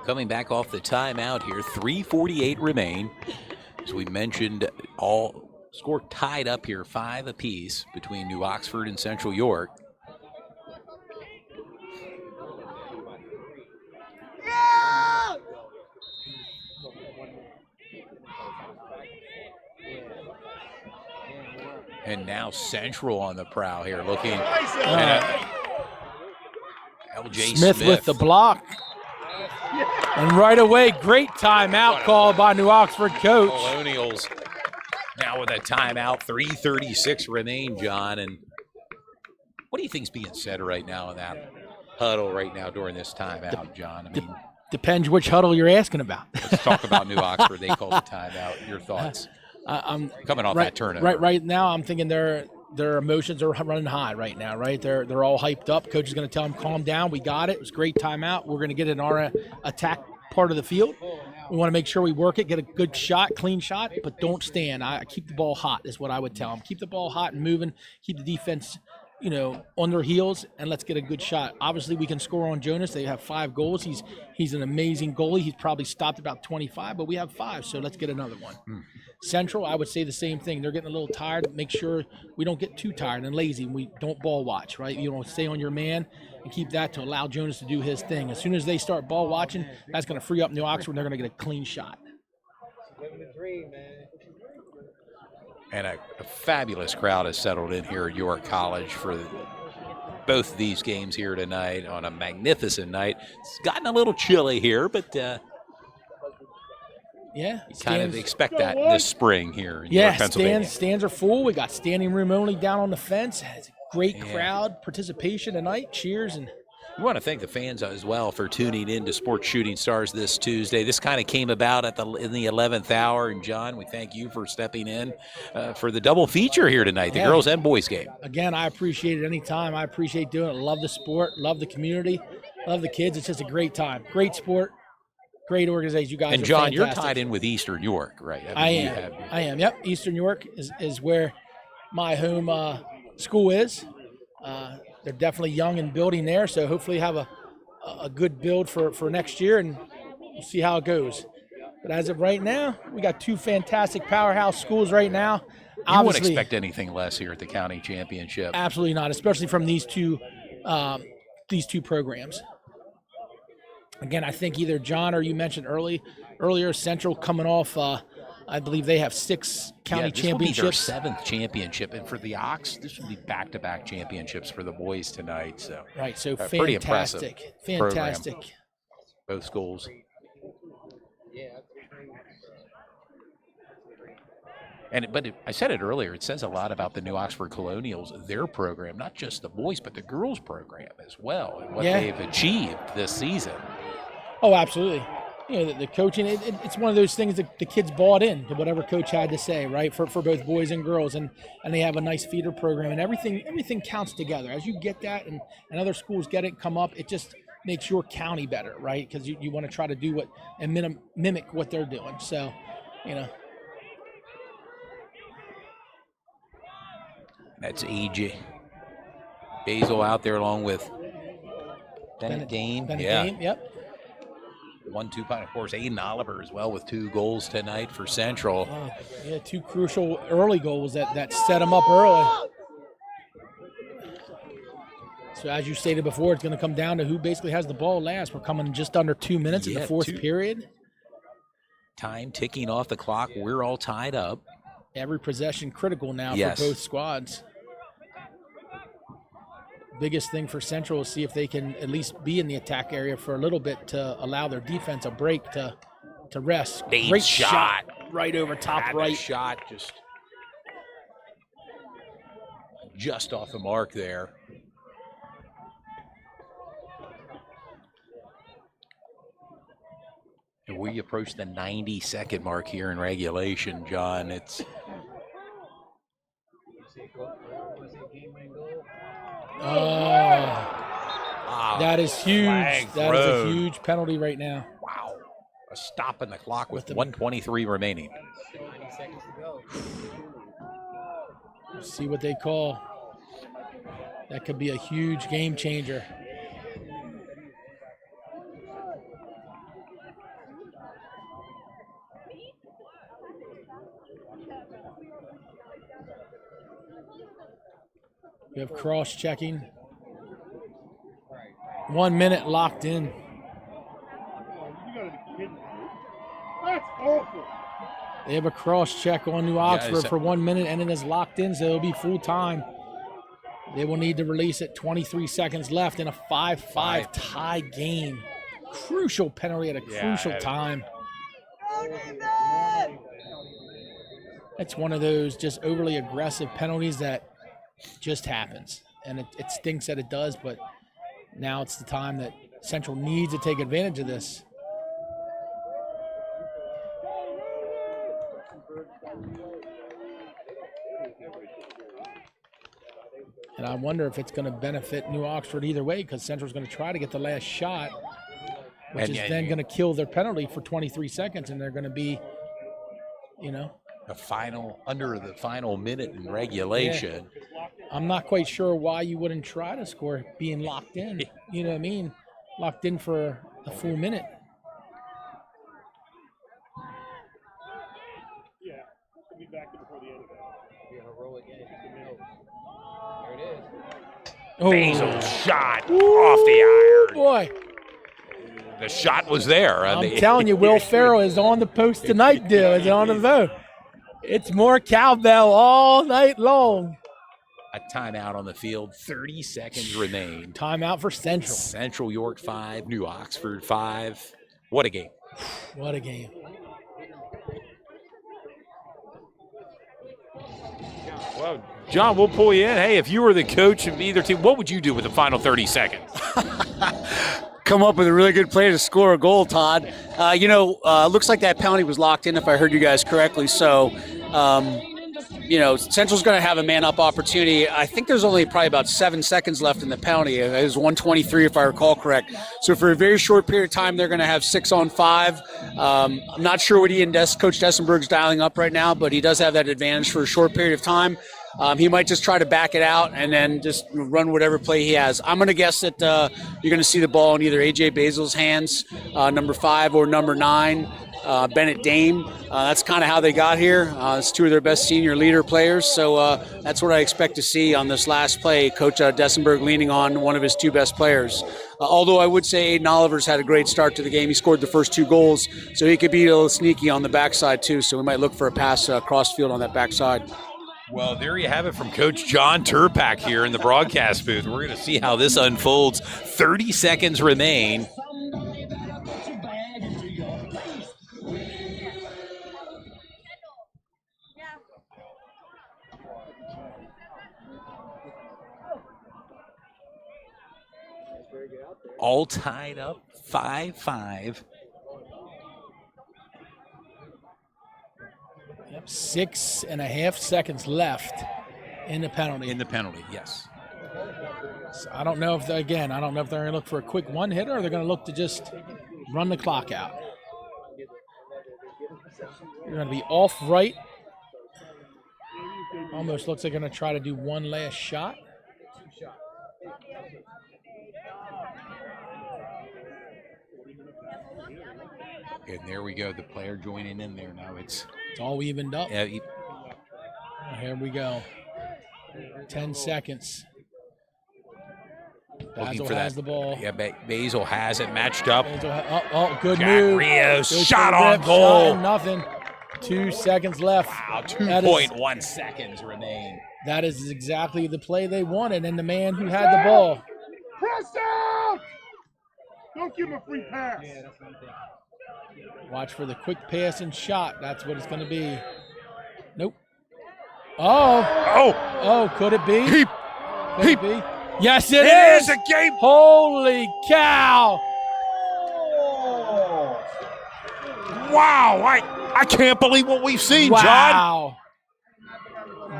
Coming back off the timeout here, 3:48 remain. As we mentioned, all score tied up here, 5 apiece between New Oxford and Central York. Yeah! And now Central on the prowl here, looking LJ Smith with the block. And right away, great timeout called by New Oxford coach. Colonials now with a timeout, 3:36 remain, John. And what do you think's being said right now in that huddle right now during this timeout, John? I mean, depends which huddle you're asking about. Let's talk about New Oxford. They called the timeout. Your thoughts? I'm coming off that turnover. Right now, I'm thinking their emotions are running high right now. Right, they're all hyped up. Coach is going to tell them, calm down. We got it. It was a great timeout. We're going to get in our attack part of the field. We want to make sure we work it, get a good shot, clean shot, but don't stand. I keep the ball hot is what I would tell them. Keep the ball hot and moving. Keep the defense, on their heels, and let's get a good shot. Obviously, we can score on Jonas. They have 5 goals. He's an amazing goalie. He's probably stopped about 25, but we have 5, so let's get another one. Central, I would say the same thing. They're getting a little tired. Make sure we don't get too tired and lazy. And we don't ball watch, right? You know, stay on your man and keep that to allow Jonas to do his thing. As soon as they start ball watching, that's going to free up New Oxford, and they're going to get a clean shot. Living the dream, man. And a fabulous crowd has settled in here at York College for both of these games here tonight on a magnificent night. It's gotten a little chilly here, but yeah, you kind of expect that this spring here in York, Pennsylvania. Stands are full. We got standing room only down on the fence. It's a great crowd participation tonight. Cheers. And we want to thank the fans as well for tuning in to Sports Shooting Stars this Tuesday. This kind of came about in the 11th hour. And, John, we thank you for stepping in for the double feature here tonight, the girls and boys game. Again, I appreciate it anytime. I appreciate doing it. Love the sport, love the community, love the kids. It's just a great time. Great sport, great organization. You guys and are John, fantastic. you're tied in with Eastern York, right? I am. Yep. Eastern York is where my home school is. They're definitely young and building there, so hopefully have a good build for next year, and we'll see how it goes. But as of right now, we got two fantastic powerhouse schools right now. You wouldn't expect anything less here at the county championship. Absolutely not, especially from these two programs. Again, I think either John or you mentioned earlier Central coming off. I believe they have 6 county championships. This will be their 7th championship, and for the Ox, this will be back-to-back championships for the boys tonight. So right, so pretty impressive fantastic. Program. Both schools. But I said it earlier, it says a lot about the New Oxford Colonials, their program, not just the boys, but the girls program as well, and what they've achieved this season. Oh, absolutely. You know, the coaching, it's one of those things that the kids bought in to whatever coach had to say, right, for both boys and girls, and they have a nice feeder program, and everything counts together. As you get that and other schools get it, come up, it just makes your county better, right, because you want to try to do mimic what they're doing. So, you know. That's AJ Basil out there along with Bennett Dane. Dane, yep. 1-2 punt, of course, Aiden Oliver as well with 2 goals tonight for Central. Yeah, 2 crucial early goals that set them up early. So as you stated before, it's going to come down to who basically has the ball last. We're coming just under 2 minutes in the fourth period. Time ticking off the clock. We're all tied up. Every possession critical now for both squads. Biggest thing for Central is see if they can at least be in the attack area for a little bit to allow their defense a break to rest. Great shot right over top right. Shot just off the mark there. And we approach the 90-second mark here in regulation, John. It's that is huge. That is a huge penalty right now. Wow. A stop in the clock with 1:23 remaining. 90 seconds to go. Let's see what they call. That could be a huge game changer. We have cross-checking. 1 minute locked in. You gotta be kidding me. That's awful. They have a cross-check on New Oxford for 1 minute, and it is locked in, so it'll be full time. They will need to release it. 23 seconds left in a 5-5 tie game. Crucial penalty at a crucial time. It's one of those just overly aggressive penalties that just happens, and it stinks that it does, but now it's the time that Central needs to take advantage of this. And I wonder if it's going to benefit New Oxford either way, because Central's going to try to get the last shot, which is then going to kill their penalty for 23 seconds, and they're going to be, you know, under the final minute in regulation. Yeah. I'm not quite sure why you wouldn't try to score being locked in. You know what I mean? Locked in for a full minute. Basil shot off the iron. Boy, The shot was there. I'm telling you, Will Ferrell is on the post tonight, dude. Is on the vote. It's more cowbell all night long. A timeout on the field. 30 seconds remain. Timeout for Central. Central York 5, New Oxford 5. What a game. What a game. Well, John, we'll pull you in. Hey, if you were the coach of either team, what would you do with the final 30 seconds? Come up with a really good play to score a goal, Todd. Looks like that penalty was locked in, if I heard you guys correctly. So, Central's going to have a man-up opportunity. I think there's only probably about 7 seconds left in the penalty. It was 1:23, if I recall correct. So for a very short period of time, they're going to have 6-on-5. I'm not sure what Coach Dessenberg's dialing up right now, but he does have that advantage for a short period of time. He might just try to back it out and then just run whatever play he has. I'm going to guess that you're going to see the ball in either A.J. Basil's hands, number 5, or number 9, Bennett Dame. That's kind of how they got here. It's 2 of their best senior leader players. So that's what I expect to see on this last play. Coach Dessenberg leaning on one of his 2 best players. Although I would say Aiden Oliver's had a great start to the game. He scored the first 2 goals, so he could be a little sneaky on the backside too. So we might look for a pass across field on that backside. Well, there you have it from Coach John Turpak here in the broadcast booth. We're going to see how this unfolds. 30 seconds remain. All tied up, 5-5. Yep, 6.5 seconds left in the penalty. In the penalty, yes. So I don't know if they're going to look for a quick one-hitter or they're going to look to just run the clock out. They're going to be off right. Almost looks like they're going to try to do one last shot. And there we go, the player joining in there now. It's all evened up. Yeah, here we go. 10 seconds. looking Basil for has that. the ball. Yeah, Basil has it matched up. Good Jack move. Rios, Goes shot for the on rip, goal. shot, nothing. 2 seconds left. Wow, That is- 2.1 seconds remain. That is exactly the play they wanted, and the man who had the ball. Press out! Don't give him a free pass. Watch for the quick pass and shot. That's what it's going to be. Nope. Oh, could it be? Could it be? Yes, it is. It is a game. Holy cow. Wow, I can't believe what we've seen, John. Wow.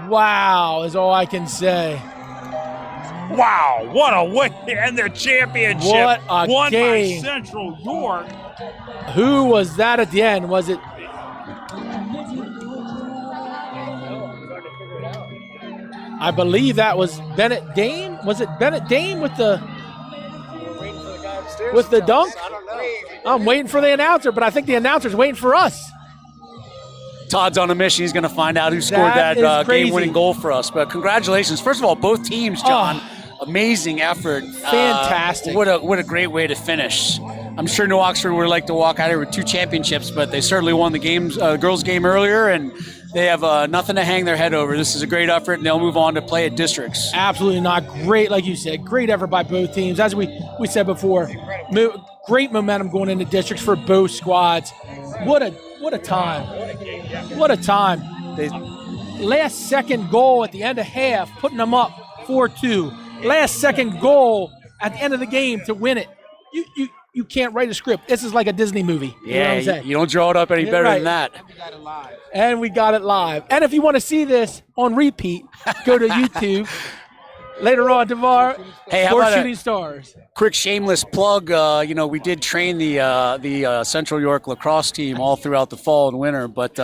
Wow is all I can say. Wow, what a win and their championship. What a won game. by Central York. Who was that at the end? Was it? I believe that was Bennett Dame. Was it Bennett Dame with the dunk? I don't know. I'm waiting for the announcer, but I think the announcer's waiting for us. Todd's on a mission. He's going to find out who scored That that is crazy. game-winning goal for us. But congratulations. First of all, both teams, John. Amazing effort. Fantastic. What a great way to finish. I'm sure New Oxford would like to walk out here with 2 championships, but they certainly won the girls' game earlier, and they have nothing to hang their head over. This is a great effort, and they'll move on to play at districts. Absolutely not. Great, like you said, great effort by both teams. As we said before, great momentum going into districts for both squads. What a time. What a time. Last second goal at the end of half, putting them up 4-2. Last second goal at the end of the game to win it. You can't write a script. This is like a Disney movie. You know what I'm saying? You don't draw it up any better Right. than that. And we got it live. And if you want to see this on repeat, go to YouTube later on tomorrow. Hey, how Sports about Shooting Stars. Quick shameless plug. We did train the Central York lacrosse team all throughout the fall and winter. But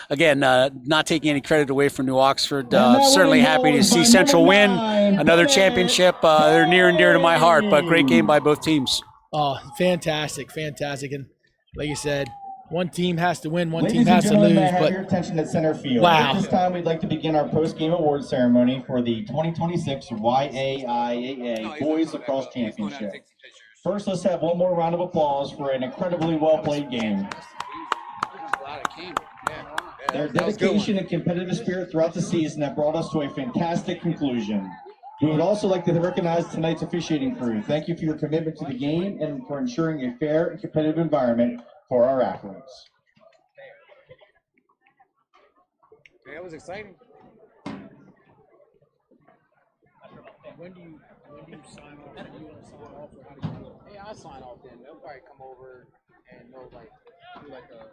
again, not taking any credit away from New Oxford. Certainly happy to see Central win another championship. They're near and dear to my heart. But great game by both teams. Oh, fantastic. And like you said, One team has to win, one Ladies team has and to gentlemen, lose. may I have But your attention at center field. Wow. At this time, we'd like to begin our post-game award ceremony for the 2026 YAIAA Boys Lacrosse Championship. First, let's have one more round of applause for an incredibly well-played game. Their dedication and competitive spirit throughout the season have brought us to a fantastic conclusion. We would also like to recognize tonight's officiating crew. Thank you for your commitment to the game and for ensuring a fair and competitive environment for our athletes. That was exciting. when do you sign off? Do you want to sign off, or how do you do it? Yeah, I'll sign off then. They'll probably come over and they'll do like a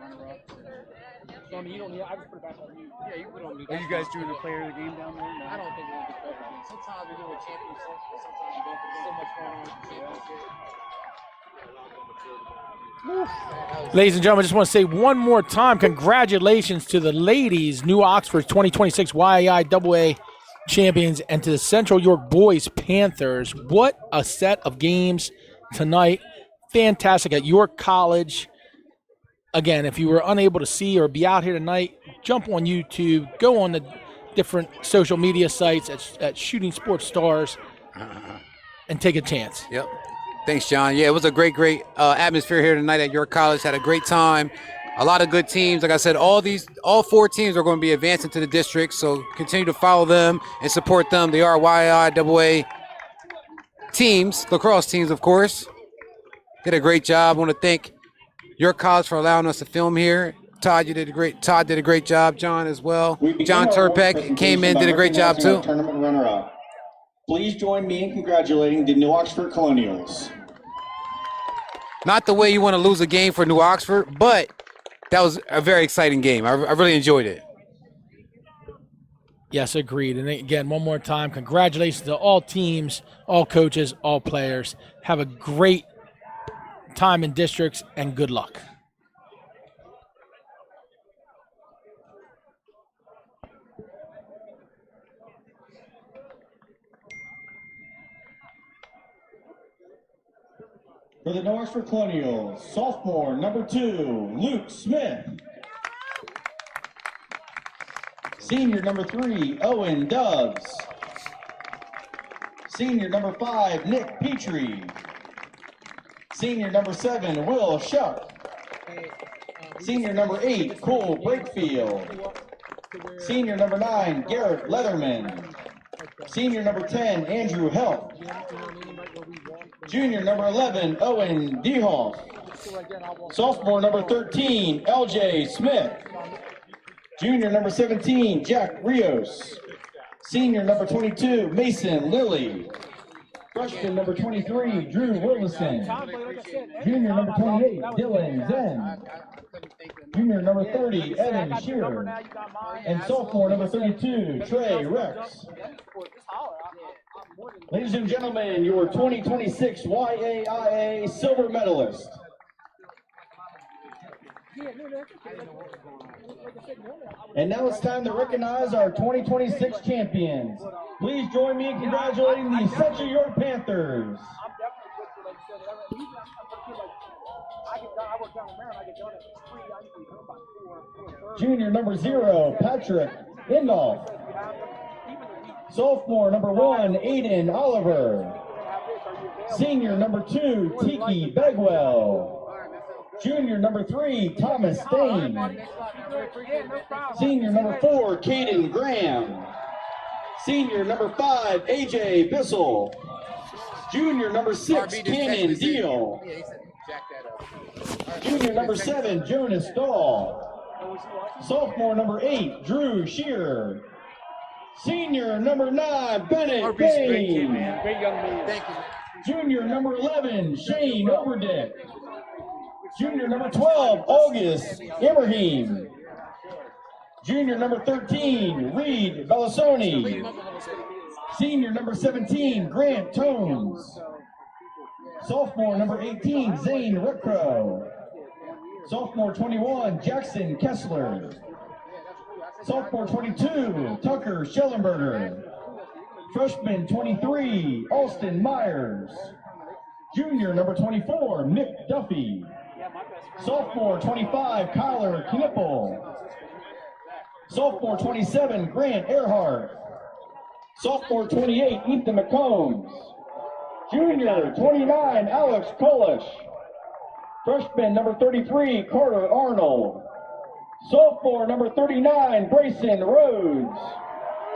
runner up. So, I mean, you don't need. I just put it back on you. Yeah, you put it on me. Are you guys doing the player of the game down there? No. I don't think we're gonna do player. Sometimes we do a championship, but sometimes we don't. There's so much going on with the championship. Ladies and gentlemen, I just want to say one more time, congratulations to the ladies, New Oxford 2026 YAIAA champions, and to the Central York boys Panthers. What a set of games tonight. Fantastic at York College. Again, if you were unable to see or be out here tonight, jump on YouTube, go on the different social media sites at Shooting Sports Stars and take a chance. Yep. Thanks, John. Yeah, it was a great atmosphere here tonight at York College. Had a great time. A lot of good teams. Like I said, all four teams are going to be advancing to the district, so continue to follow them and support them. They are YAIAA teams, lacrosse teams, of course. Did a great job. I want to thank York College for allowing us to film here. Todd did a great job. John as well. John Turpek came in, did a great job too. Tournament runner-up. Please join me in congratulating the New Oxford Colonials. Not the way you want to lose a game for New Oxford, but that was a very exciting game. I really enjoyed it. Yes, agreed. And again, one more time, congratulations to all teams, all coaches, all players. Have a great time in districts and good luck. For the New Oxford Colonials, sophomore number 2, Luke Smith. Senior number 3, Owen Doves. Senior number 5, Nick Petrie. Senior number 7, Will Shuck. Senior number 8, Cole Brakefield. Senior number 9, Garrett Leatherman. Senior number 10, Andrew Help. Junior number 11, Owen Dehoff. Sophomore number 13, LJ Smith. Junior number 17, Jack Rios. Senior number 22, Mason Lilly. Freshman number 23, Drew Wilson. Junior number 28, Dylan Zen. Junior number 30, Evan Shearer. And sophomore number 32, Trey Rex. Ladies and gentlemen, your 2026 YAIAA silver medalist. And now it's time to recognize our 2026 champions. Please join me in congratulating the Central York Panthers. Junior number 0, Patrick Indolf. Sophomore number 1, Aiden Oliver. Senior number 2, Tiki Begwell. Junior number 3, Thomas Stain. Senior number 4, Caden Graham. Senior number 5, AJ Bissell. Junior number 6, Cannon Deal. Junior number 7, Jonas Dahl. Sophomore number 8, Drew Shearer. Senior number 9, Bennett Bain. Great young man. Thank you. Junior number 11, Shane Overdick. Junior number 12, August Emerheim. Junior number 13, Reed Bellasoni. Senior number 17, Grant Tones. Sophomore number 18, Zane Rickrow. Sophomore 21, Jackson Kessler. Sophomore 22, Tucker Schellenberger. Freshman 23, Alston Myers. Junior number 24, Mick Duffy. Sophomore 25, Kyler Knippel. Sophomore 27, Grant Earhart. Sophomore 28, Ethan McCombs. Junior 29, Alex Kolish. Freshman number 33, Carter Arnold. Sophomore number 39, Brayson Rhodes.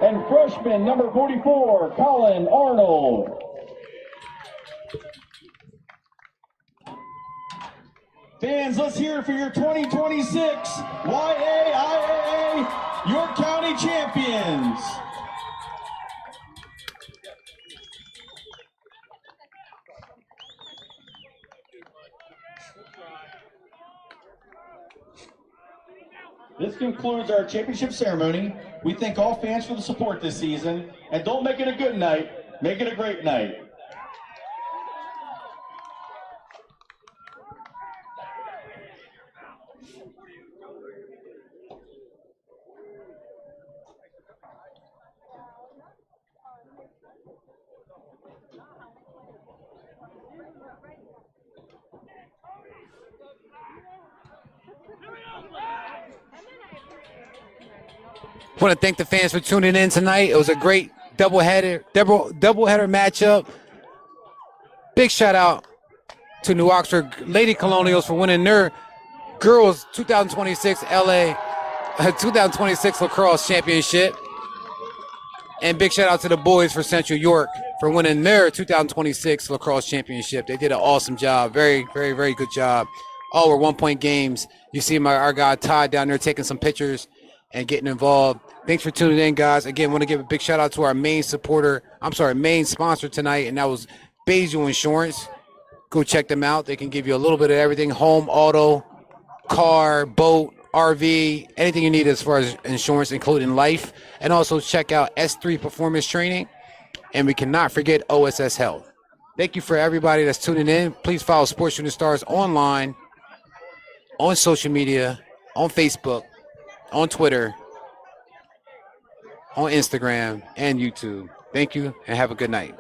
And freshman number 44, Colin Arnold. Fans, let's hear it for your 2026 YAIAA York County champions. This concludes our championship ceremony. We thank all fans for the support this season. And don't make it a good night, make it a great night. I want to thank the fans for tuning in tonight. It was a great doubleheader matchup. Big shout out to New Oxford Lady Colonials for winning their girls 2026 Lacrosse Championship. And big shout out to the boys for Central York for winning their 2026 Lacrosse Championship. They did an awesome job. Very, very, very good job. All were 1-point games. You see our guy Todd down there taking some pictures and getting involved. Thanks for tuning in, guys. Again, want to give a big shout out to our main sponsor tonight, and that was Basil Insurance. Go check them out. They can give you a little bit of everything: home, auto, car, boat, RV, anything you need as far as insurance, including life. And also check out S3 Performance Training. And we cannot forget OSS Health. Thank you for everybody that's tuning in. Please follow Sports Shooting Stars online, on social media, on Facebook, on Twitter, on Instagram, and YouTube. Thank you, and have a good night.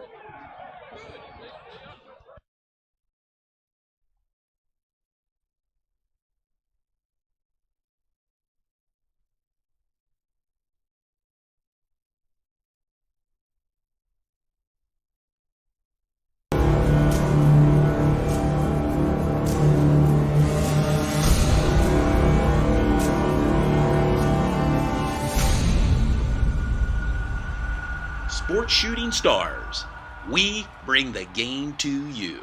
Sports Shooting Stars. We bring the game to you.